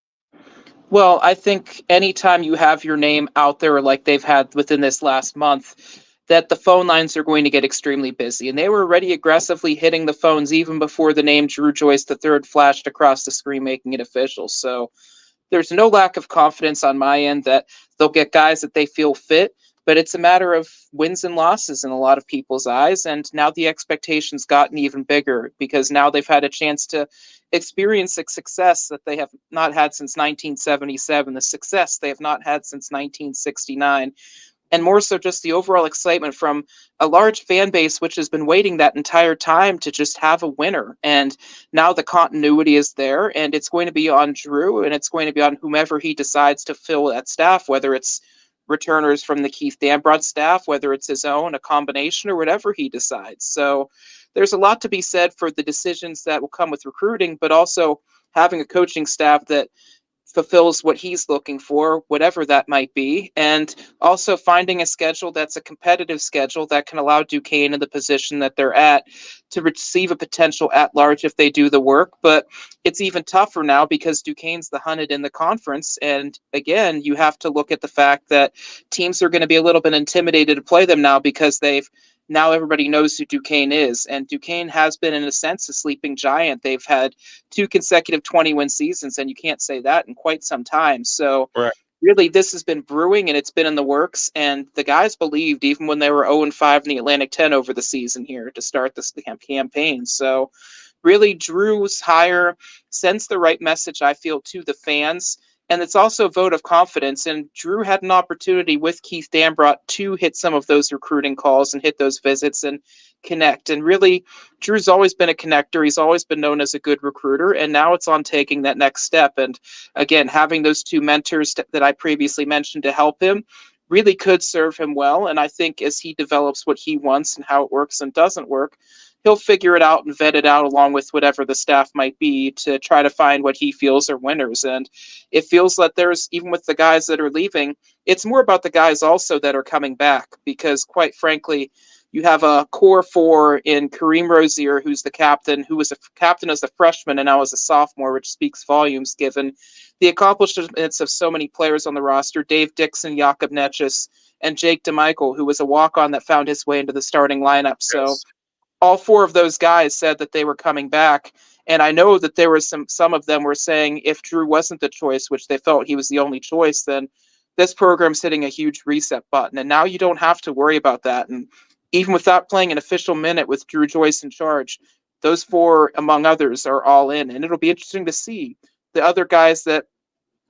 Well, I think anytime you have your name out there like they've had within this last month, that the phone lines are going to get extremely busy. And they were already aggressively hitting the phones even before the name Drew Joyce III flashed across the screen, making it official. So there's no lack of confidence on my end that they'll get guys that they feel fit, but it's a matter of wins and losses in a lot of people's eyes. And now the expectations gotten even bigger because now they've had a chance to experience a success that they have not had since 1977, the success they have not had since 1969. And more so just the overall excitement from a large fan base, which has been waiting that entire time to just have a winner. And now the continuity is there, and it's going to be on Drew, and it's going to be on whomever he decides to fill that staff, whether it's returners from the Keith Dambrot staff, whether it's his own, a combination, or whatever he decides. So there's a lot to be said for the decisions that will come with recruiting, but also having a coaching staff that fulfills what he's looking for, whatever that might be, and also finding a schedule that's a competitive schedule that can allow Duquesne in the position that they're at to receive a potential at-large if they do the work. But it's even tougher now because Duquesne's the hunted in the conference, and again, you have to look at the fact that teams are going to be a little bit intimidated to play them now because now everybody knows who Duquesne is, and Duquesne has been, in a sense, a sleeping giant. They've had 2 consecutive 20-win seasons, and you can't say that in quite some time. So really, this has been brewing, and it's been in the works, and the guys believed even when they were 0-5 in the Atlantic 10 over the season here to start this campaign. So really Drew's hire sends the right message, I feel, to the fans. And it's also a vote of confidence. And Drew had an opportunity with Keith Dambrot to hit some of those recruiting calls and hit those visits and connect. And really, Drew's always been a connector. He's always been known as a good recruiter. And now it's on taking that next step. And again, having those two mentors that I previously mentioned to help him really could serve him well. And I think as he develops what he wants and how it works and doesn't work, he'll figure it out and vet it out along with whatever the staff might be to try to find what he feels are winners. And it feels that there's, even with the guys that are leaving, it's more about the guys also that are coming back, because quite frankly, you have a core four in Kareem Rozier, who's the captain, who was a captain as a freshman and now as a sophomore, which speaks volumes given the accomplishments of so many players on the roster. Dave Dixon, Jakob Netjes, and Jake DeMichael, who was a walk-on that found his way into the starting lineup. So all four of those guys said that they were coming back. And I know that there was some of them were saying if Drew wasn't the choice, which they felt he was the only choice, then this program's hitting a huge reset button. And now you don't have to worry about that. And even without playing an official minute with Drew Joyce in charge, those four, among others, are all in. And it'll be interesting to see the other guys that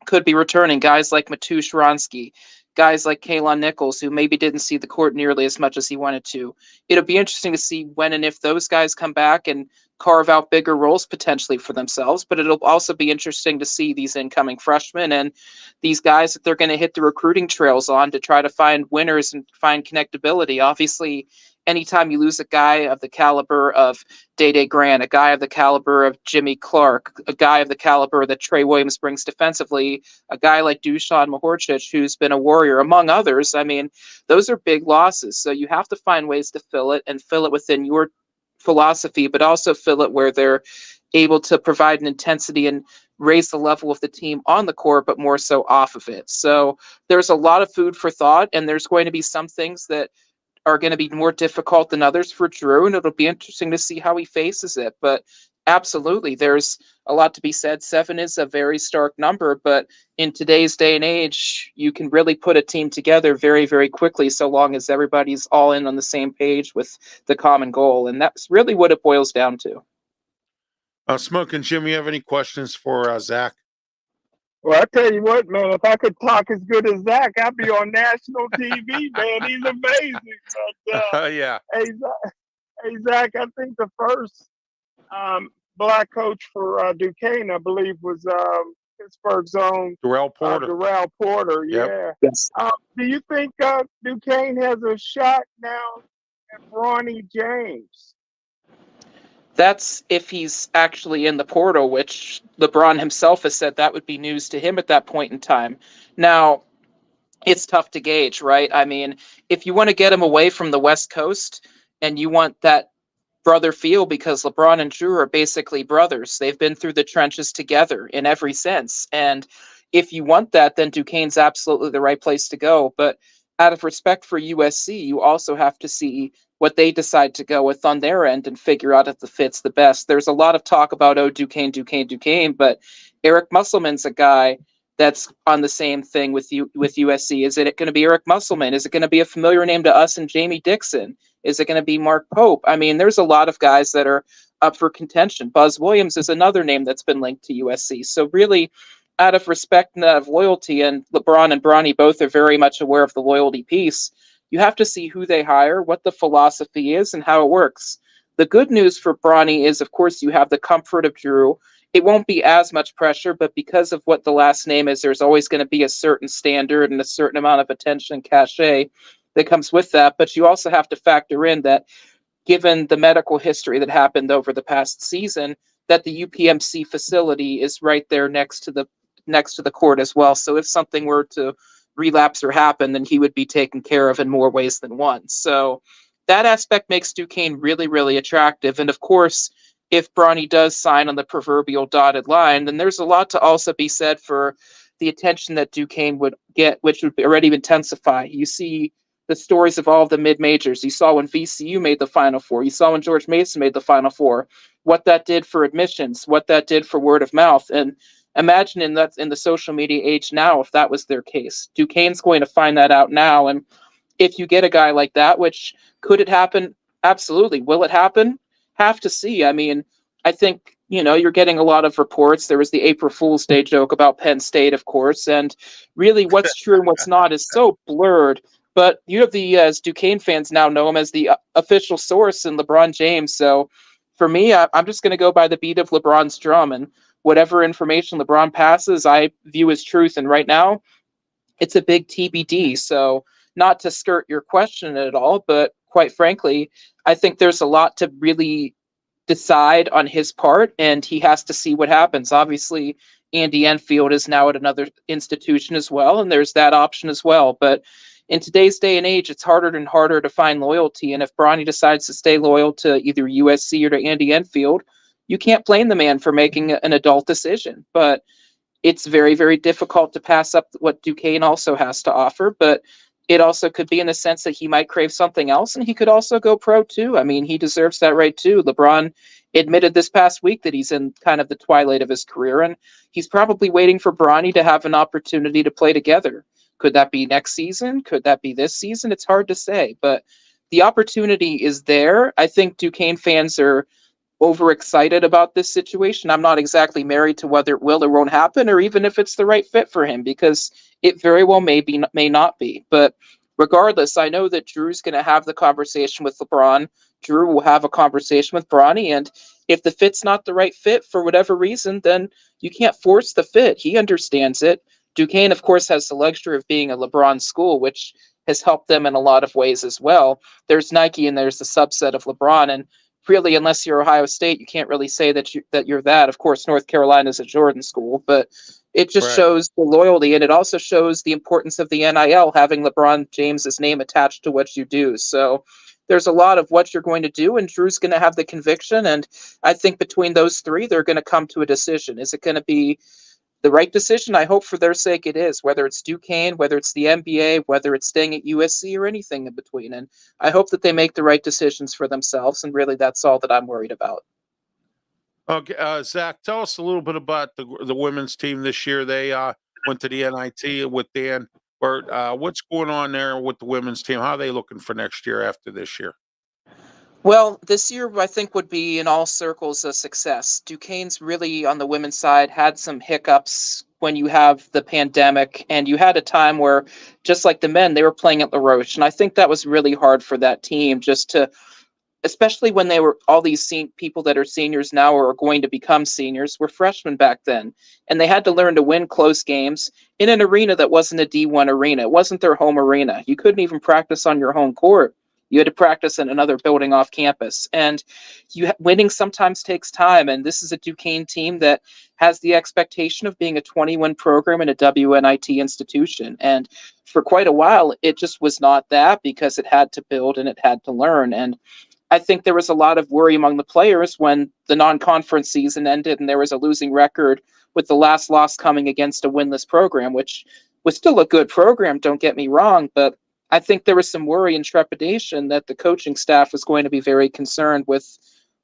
could be returning, guys like Matusz Wronski, guys like Kalon Nichols, who maybe didn't see the court nearly as much as he wanted to. It'll be interesting to see when and if those guys come back and carve out bigger roles potentially for themselves. But it'll also be interesting to see these incoming freshmen and these guys that they're going to hit the recruiting trails on to try to find winners and find connectability. Obviously, anytime you lose a guy of the caliber of Day Grant, a guy of the caliber of Jimmy Clark, a guy of the caliber that Trey Williams brings defensively, a guy like Dusan Mahorcic, who's been a warrior, among others, I mean, those are big losses. So you have to find ways to fill it and fill it within your philosophy, but also fill it where they're able to provide an intensity and raise the level of the team on the court, but more so off of it. So there's a lot of food for thought, and there's going to be some things that are going to be more difficult than others for Drew, and it'll be interesting to see how he faces it. But absolutely, there's a lot to be said. 7 is a very stark number, but in today's day and age, you can really put a team together very, very quickly, so long as everybody's all in on the same page with the common goal. And that's really what it boils down to. Smokin, Jim, you have any questions for Zach? Well, I tell you what, man, if I could talk as good as Zach, I'd be on national TV, man. He's amazing. But, yeah. Hey, Zach, I think the first black coach for Duquesne, I believe, was Pittsburgh's own Darrell Porter. Darrell Porter, Yep. yeah. Yes. Do you think Duquesne has a shot now at Bronny James? That's if he's actually in the portal, which LeBron himself has said that would be news to him at that point in time. Now, it's tough to gauge, right? I mean, if you want to get him away from the West Coast and you want that brother feel, because LeBron and Drew are basically brothers. They've been through the trenches together in every sense. And if you want that, then Duquesne's absolutely the right place to go. But out of respect for USC, you also have to see what they decide to go with on their end and figure out if it fits the best. There's a lot of talk about, Duquesne, but Eric Musselman's a guy that's on the same thing with USC. Is it going to be Eric Musselman? Is it going to be a familiar name to us and Jamie Dixon? Is it going to be Mark Pope? I mean, there's a lot of guys that are up for contention. Buzz Williams is another name that's been linked to USC. So really, out of respect and out of loyalty, and LeBron and Bronny both are very much aware of the loyalty piece, you have to see who they hire, what the philosophy is, and how it works. The good news for Bronny is, of course, you have the comfort of Drew. It won't be as much pressure, but because of what the last name is, there's always going to be a certain standard and a certain amount of attention and cachet that comes with that. But you also have to factor in that, given the medical history that happened over the past season, that the UPMC facility is right there next to the court as well. So if something were to relapse or happen, then he would be taken care of in more ways than one. So that aspect makes Duquesne really, really attractive. And of course, if Bronny does sign on the proverbial dotted line, then there's a lot to also be said for the attention that Duquesne would get, which would already intensify. You see the stories of all of the mid-majors. You saw when VCU made the Final Four. You saw when George Mason made the Final Four, what that did for admissions, what that did for word of mouth. And imagine in the social media age now, if that was their case. Duquesne's going to find that out now. And if you get a guy like that, which could it happen? Absolutely. Will it happen? Have to see. I mean, I think, you're getting a lot of reports. There was the April Fool's Day joke about Penn State, of course, and really what's true and what's not is so blurred. But you have as Duquesne fans now know him as the official source in LeBron James. So for me, I'm just going to go by the beat of LeBron's drum, and whatever information LeBron passes, I view as truth. And right now, it's a big TBD. So not to skirt your question at all, but quite frankly, I think there's a lot to really decide on his part, and he has to see what happens. Obviously, Andy Enfield is now at another institution as well, and there's that option as well. But in today's day and age, it's harder and harder to find loyalty. And if Bronny decides to stay loyal to either USC or to Andy Enfield, you can't blame the man for making an adult decision. But it's very, very difficult to pass up what Duquesne also has to offer. But it also could be in the sense that he might crave something else, and he could also go pro too. I mean, he deserves that right too. LeBron admitted this past week that he's in kind of the twilight of his career, and he's probably waiting for Bronny to have an opportunity to play together. Could that be next season? Could that be this season? It's hard to say, but the opportunity is there. I think Duquesne fans are overexcited about this situation. I'm not exactly married to whether it will or won't happen, or even if it's the right fit for him, because it very well may not be. But regardless, I know that Drew's going to have the conversation with LeBron. Drew will have a conversation with Bronny, and if the fit's not the right fit for whatever reason, then you can't force the fit. He understands it. Duquesne, of course, has the luxury of being a LeBron school, which has helped them in a lot of ways as well. There's Nike and there's the subset of LeBron, and really, unless you're Ohio State, you can't really say that you're that. Of course, North Carolina is a Jordan school, but it just shows the loyalty, and it also shows the importance of the NIL, having LeBron James's name attached to what you do. So there's a lot of what you're going to do, and Drew's going to have the conviction, and I think between those three, they're going to come to a decision. Is it going to be the right decision? I hope for their sake it is, whether it's Duquesne, whether it's the NBA, whether it's staying at USC or anything in between. And I hope that they make the right decisions for themselves. And really, that's all that I'm worried about. Okay, Zach, tell us a little bit about the women's team this year. They went to the NIT with Dan. What's going on there with the women's team? How are they looking for next year after this year? Well, this year I think would be in all circles a success. Duquesne's really on the women's side had some hiccups when you have the pandemic, and you had a time where, just like the men, they were playing at LaRoche. And I think that was really hard for that team, especially when they were all these people that are seniors now or are going to become seniors were freshmen back then. And they had to learn to win close games in an arena that wasn't a D1 arena. It wasn't their home arena. You couldn't even practice on your home court. You had to practice in another building off campus. And winning sometimes takes time. And this is a Duquesne team that has the expectation of being a 20-win program in a WNIT institution. And for quite a while, it just was not that, because it had to build and it had to learn. And I think there was a lot of worry among the players when the non-conference season ended and there was a losing record, with the last loss coming against a winless program, which was still a good program, don't get me wrong, but I think there was some worry and trepidation that the coaching staff was going to be very concerned with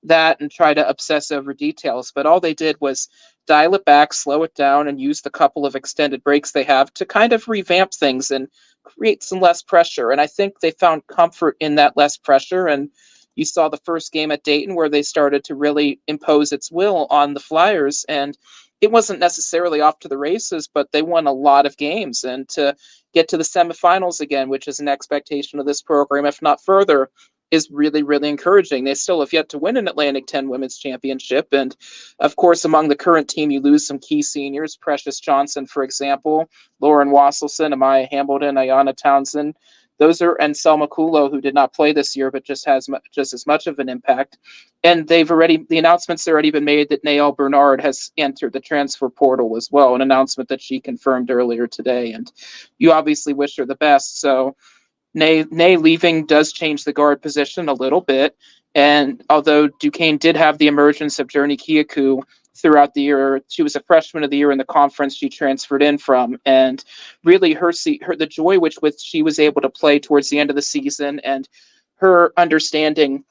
that and try to obsess over details. But all they did was dial it back, slow it down, and use the couple of extended breaks they have to kind of revamp things and create some less pressure. And I think they found comfort in that less pressure. And you saw the first game at Dayton where they started to really impose its will on the Flyers. And it wasn't necessarily off to the races, but they won a lot of games. And to get to the semifinals again, which is an expectation of this program, if not further, is really, really encouraging. They still have yet to win an Atlantic 10 Women's Championship. And of course, among the current team, you lose some key seniors, Precious Johnson, for example, Lauren Wasselson, Amaya Hamilton, Ayanna Townsend. And Selma Kulo, who did not play this year, but just has just as much of an impact. And the announcements already been made that Nael Bernard has entered the transfer portal as well, an announcement that she confirmed earlier today. And you obviously wish her the best. So Nay leaving does change the guard position a little bit. And although Duquesne did have the emergence of Journey Kiyaku throughout the year, she was a freshman of the year in the conference she transferred in from. And really the joy with which she was able to play towards the end of the season, and her understanding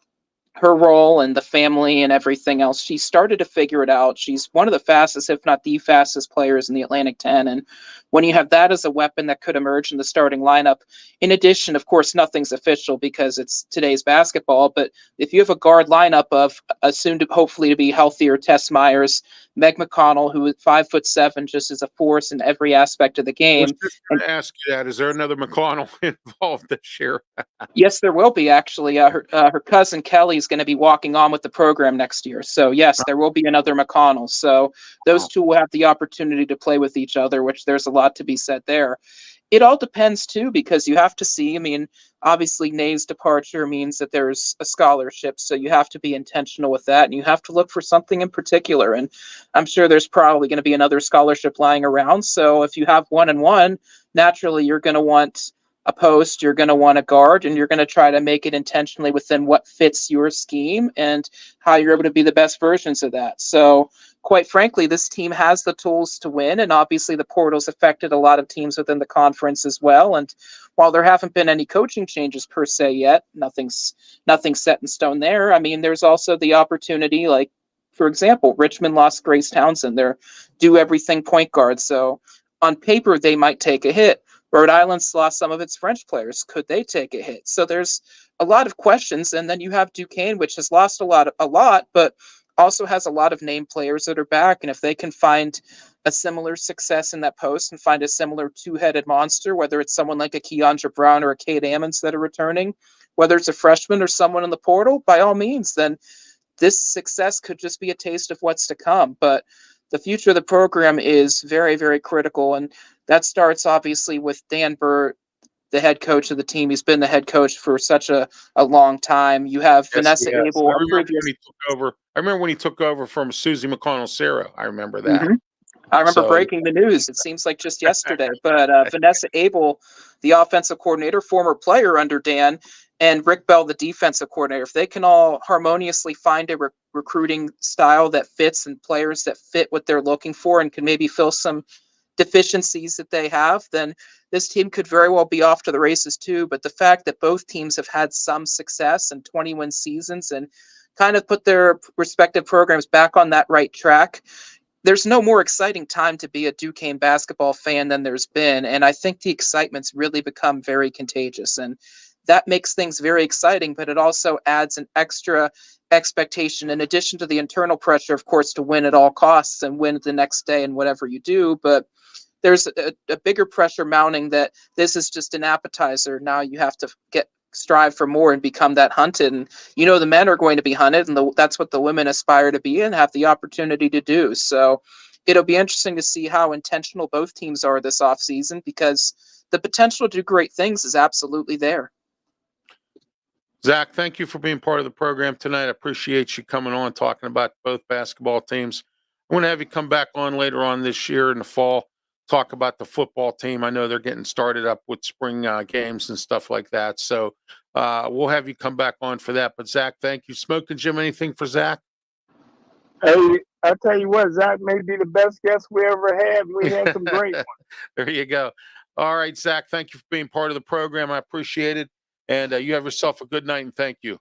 her role and the family and everything else. She started to figure it out. She's one of the fastest, if not the fastest players in the Atlantic 10. And when you have that as a weapon that could emerge in the starting lineup, in addition, of course, nothing's official because it's today's basketball. But if you have a guard lineup of assumed to hopefully to be healthier Tess Myers, Meg McConnell, who is 5'7", just as a force in every aspect of the I was game. just going to ask you that. Is there another McConnell involved this year? Yes, there will be actually. Her cousin Kelly is going to be walking on with the program next year. So yes, there will be another McConnell. So those two will have the opportunity to play with each other, which there's a lot to be said there. It all depends too, because you have to see. I mean, obviously, Nay's departure means that there's a scholarship, so you have to be intentional with that, and you have to look for something in particular. And I'm sure there's probably going to be another scholarship lying around. So if you have 1 and 1, naturally you're going to want a post, you're going to want a guard, and you're going to try to make it intentionally within what fits your scheme and how you're able to be the best versions of that. So quite frankly, this team has the tools to win, and obviously the portal's affected a lot of teams within the conference as well. And while there haven't been any coaching changes per se yet, nothing's set in stone there. I mean, there's also the opportunity, like, for example, Richmond lost Grace Townsend, their do everything point guard. So on paper, they might take a hit. Rhode Island's lost some of its French players. Could they take a hit? So there's a lot of questions. And then you have Duquesne, which has lost a lot, but also has a lot of named players that are back. And if they can find a similar success in that post and find a similar two-headed monster, whether it's someone like a Keandra Brown or a Kate Ammons that are returning, whether it's a freshman or someone in the portal, by all means, then this success could just be a taste of what's to come. But the future of the program is very, very critical. And that starts obviously with Dan Burt, the head coach of the team. He's been the head coach for such a long time. You have Vanessa Abel. I remember when he took over from Susie McConnell-Sarah. I remember that. Mm-hmm. I remember breaking the news. It seems like just yesterday. But Vanessa Abel, the offensive coordinator, former player under Dan, and Rick Bell, the defensive coordinator, if they can all harmoniously find a recruiting style that fits and players that fit what they're looking for and can maybe fill some deficiencies that they have, then this team could very well be off to the races too. But the fact that both teams have had some success and 20-win seasons and kind of put their respective programs back on that right track, there's no more exciting time to be a Duquesne basketball fan than there's been. And I think the excitement's really become very contagious. And that makes things very exciting, but it also adds an extra expectation in addition to the internal pressure, of course, to win at all costs and win the next day and whatever you do. But there's a bigger pressure mounting that this is just an appetizer. Now you have to strive for more and become that hunted. And, the men are going to be hunted, and that's what the women aspire to be and have the opportunity to do. So it'll be interesting to see how intentional both teams are this offseason, because the potential to do great things is absolutely there. Zach, thank you for being part of the program tonight. I appreciate you coming on, talking about both basketball teams. I want to have you come back on later on this year in the fall, talk about the football team. I know they're getting started up with spring games and stuff like that. So we'll have you come back on for that. But Zach, thank you. Smokin' Jim, anything for Zach? Hey, I tell you what, Zach may be the best guest we ever had. We had some great ones. There you go. All right, Zach, thank you for being part of the program. I appreciate it. And you have yourself a good night, and thank you.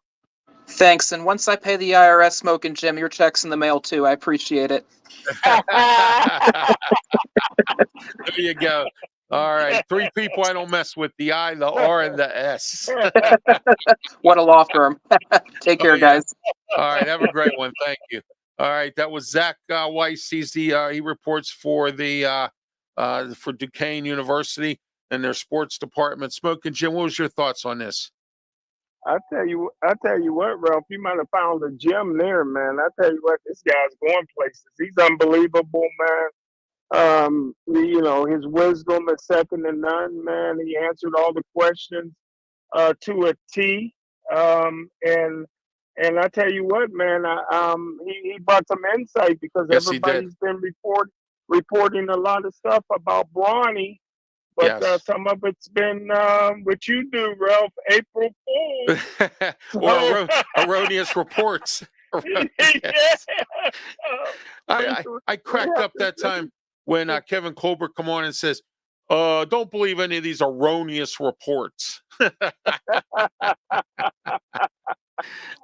Thanks. And once I pay the IRS, Smokin' Jim, your check's in the mail too. I appreciate it. There you go. All right. 3 people I don't mess with: the I, the R, and the S. What a law firm. Take care, guys. All right. Have a great one. Thank you. All right. That was Zach Weiss. He's he reports for for Duquesne University and their sports department. Smokin' Jim, what was your thoughts on this? I tell you what, Ralph, you might have found a gem there, man. I tell you what, this guy's going places. He's unbelievable, man. His wisdom is second to none, man. He answered all the questions to a T. And I tell you what, man, he brought some insight, because Yes, everybody's been reporting a lot of stuff about Bronny. But Yes. some of it's been what you do, Ralph, April Fool. Well, erroneous reports. Yes. I cracked up that time when Kevin Colbert come on and says, don't believe any of these erroneous reports.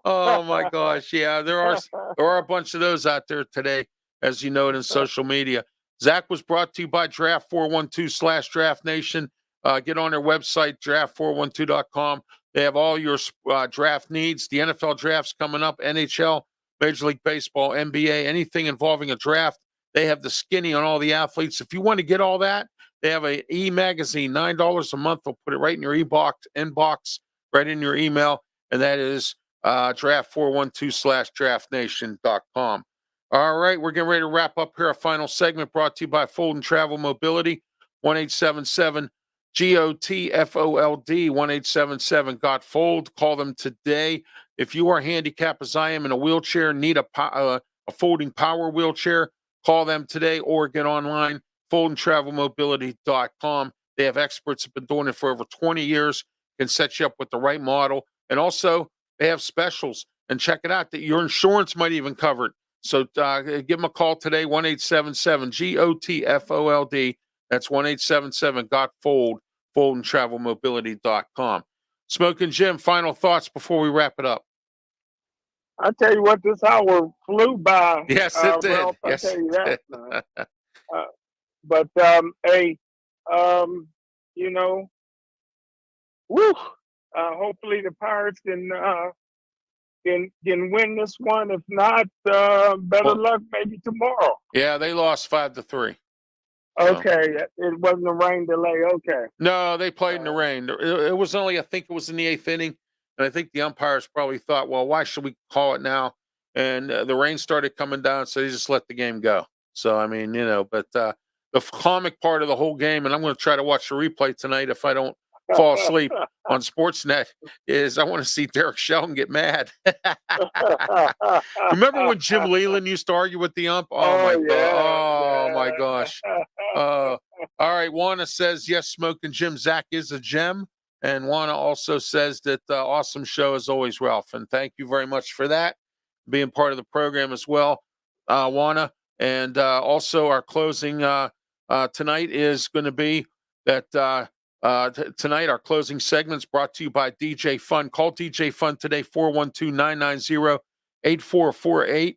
Oh my gosh. Yeah, there are a bunch of those out there today, as you note in social media. Zach was brought to you by Draft 412/Draft Nation. Get on their website, draft412.com. They have all your draft needs. The NFL draft's coming up, NHL, Major League Baseball, NBA, anything involving a draft. They have the skinny on all the athletes. If you want to get all that, they have a e-magazine, $9 a month. They'll put it right in your inbox, right in your email, and that is draft412/draftnation.com. All right, we're getting ready to wrap up here. A final segment brought to you by Fold and Travel Mobility, 1-877 GOTFOLD, 1-877 got fold. Call them today. If you are handicapped as I am in a wheelchair, need a folding power wheelchair, call them today or get online, foldandtravelmobility.com. They have experts have been doing it for over 20 years, can set you up with the right model. And also, they have specials. And check it out, that your insurance might even cover it. So give them a call today, 1-877 GOTFOLD. That's 1-877-GOT-FOLD, foldandtravelmobility.com. Smokin' Jim, final thoughts before we wrap it up. I tell you what, this hour flew by. Yes, it did. Ralph, Yes, I tell you it that. did. But hey, you know, woo. Hopefully the Pirates can win this one. If not, better luck maybe tomorrow. Yeah, they lost 5-3. Okay, it wasn't a rain delay. Okay. No, they played in the rain. It was only, I think it was in the 8th inning, and I think the umpires probably thought, well, why should we call it now? And the rain started coming down, so they just let the game go. So, I mean, but the comic part of the whole game, and I'm going to try to watch the replay tonight if I don't fall asleep on Sportsnet, is I want to see Derek Shelton get mad. Remember when Jim Leland used to argue with the ump? My gosh. All right, Juana says, yes, Smokin' Jim, Zach is a gem. And Juana also says that awesome show as always, Ralph. And thank you very much for that, being part of the program as well, Juana. And also our closing tonight is going to be that tonight our closing segments brought to you by DJ Fun. Call DJ Fun today, 412-990-8448.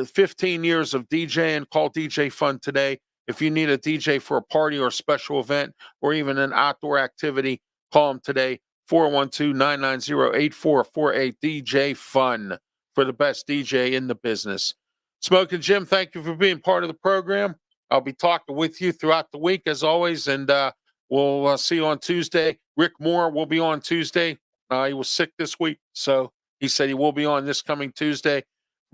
15 years of DJing. Call DJ Fun today. If you need a DJ for a party or a special event or even an outdoor activity, call them today, 412-990-8448. DJ Fun, for the best DJ in the business. Smokin' Jim, thank you for being part of the program. I'll be talking with you throughout the week as always, and we'll see you on Tuesday. Rick Moore will be on Tuesday. He was sick this week, so he said he will be on this coming Tuesday.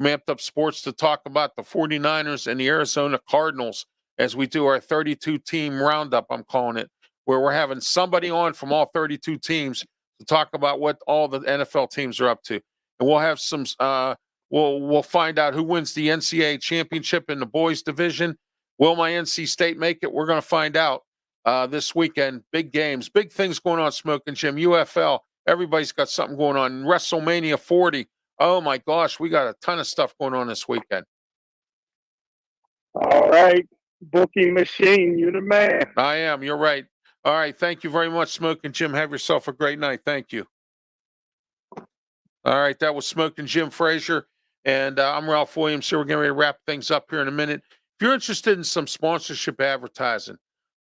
Amped Up Sports to talk about the 49ers and the Arizona Cardinals as we do our 32-team roundup, I'm calling it, where we're having somebody on from all 32 teams to talk about what all the NFL teams are up to. And we'll have some we'll find out who wins the NCAA championship in the boys division. Will my NC State make it? We're going to find out this weekend. Big games, big things going on, Smokin' Jim, UFL. Everybody's got something going on. WrestleMania 40. Oh, my gosh, we got a ton of stuff going on this weekend. All right. Booking machine, you the man. I am. You're right. All right. Thank you very much, Smokin' Jim. Have yourself a great night. Thank you. All right. That was Smokin' Jim Frazier. And I'm Ralph Williams. So we're getting ready to wrap things up here in a minute. If you're interested in some sponsorship advertising,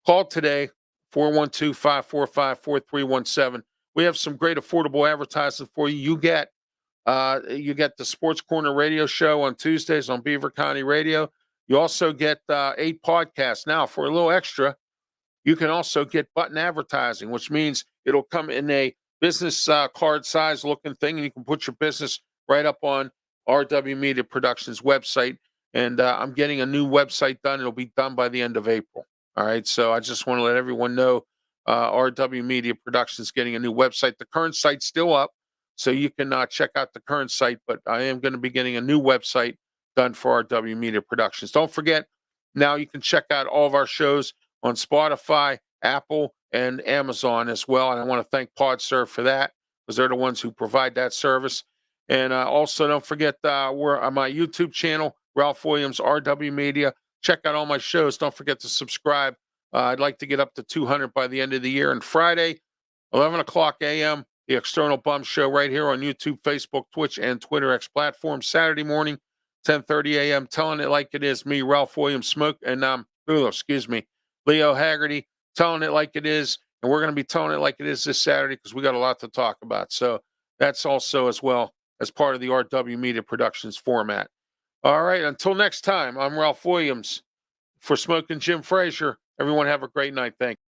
call today, 412-545-4317. We have some great affordable advertising for you. You get the Sports Corner radio show on Tuesdays on Beaver County Radio. You also get 8 podcasts. Now, for a little extra, you can also get button advertising, which means it'll come in a business card size looking thing, and you can put your business right up on RW Media Productions website. And I'm getting a new website done. It'll be done by the end of April. All right. So I just want to let everyone know RW Media Productions getting a new website. The current site's still up, so you can check out the current site, but I am going to be getting a new website done for RW Media Productions. Don't forget, now you can check out all of our shows on Spotify, Apple, and Amazon as well. And I want to thank PodServe for that, because they're the ones who provide that service. And also, don't forget, we're on my YouTube channel, Ralph Williams, RW Media. Check out all my shows. Don't forget to subscribe. I'd like to get up to 200 by the end of the year. And Friday, 11 o'clock a.m., the External Bum Show right here on YouTube, Facebook, Twitch, and Twitter X platforms. Saturday morning, 10:30 a.m. Telling it like it is. Me, Ralph Williams, Smoke, and Leo Haggerty, telling it like it is. And we're going to be telling it like it is this Saturday because we got a lot to talk about. So that's also as well as part of the RW Media Productions format. All right, until next time, I'm Ralph Williams for Smokin' Jim Frazier. Everyone have a great night. Thank you.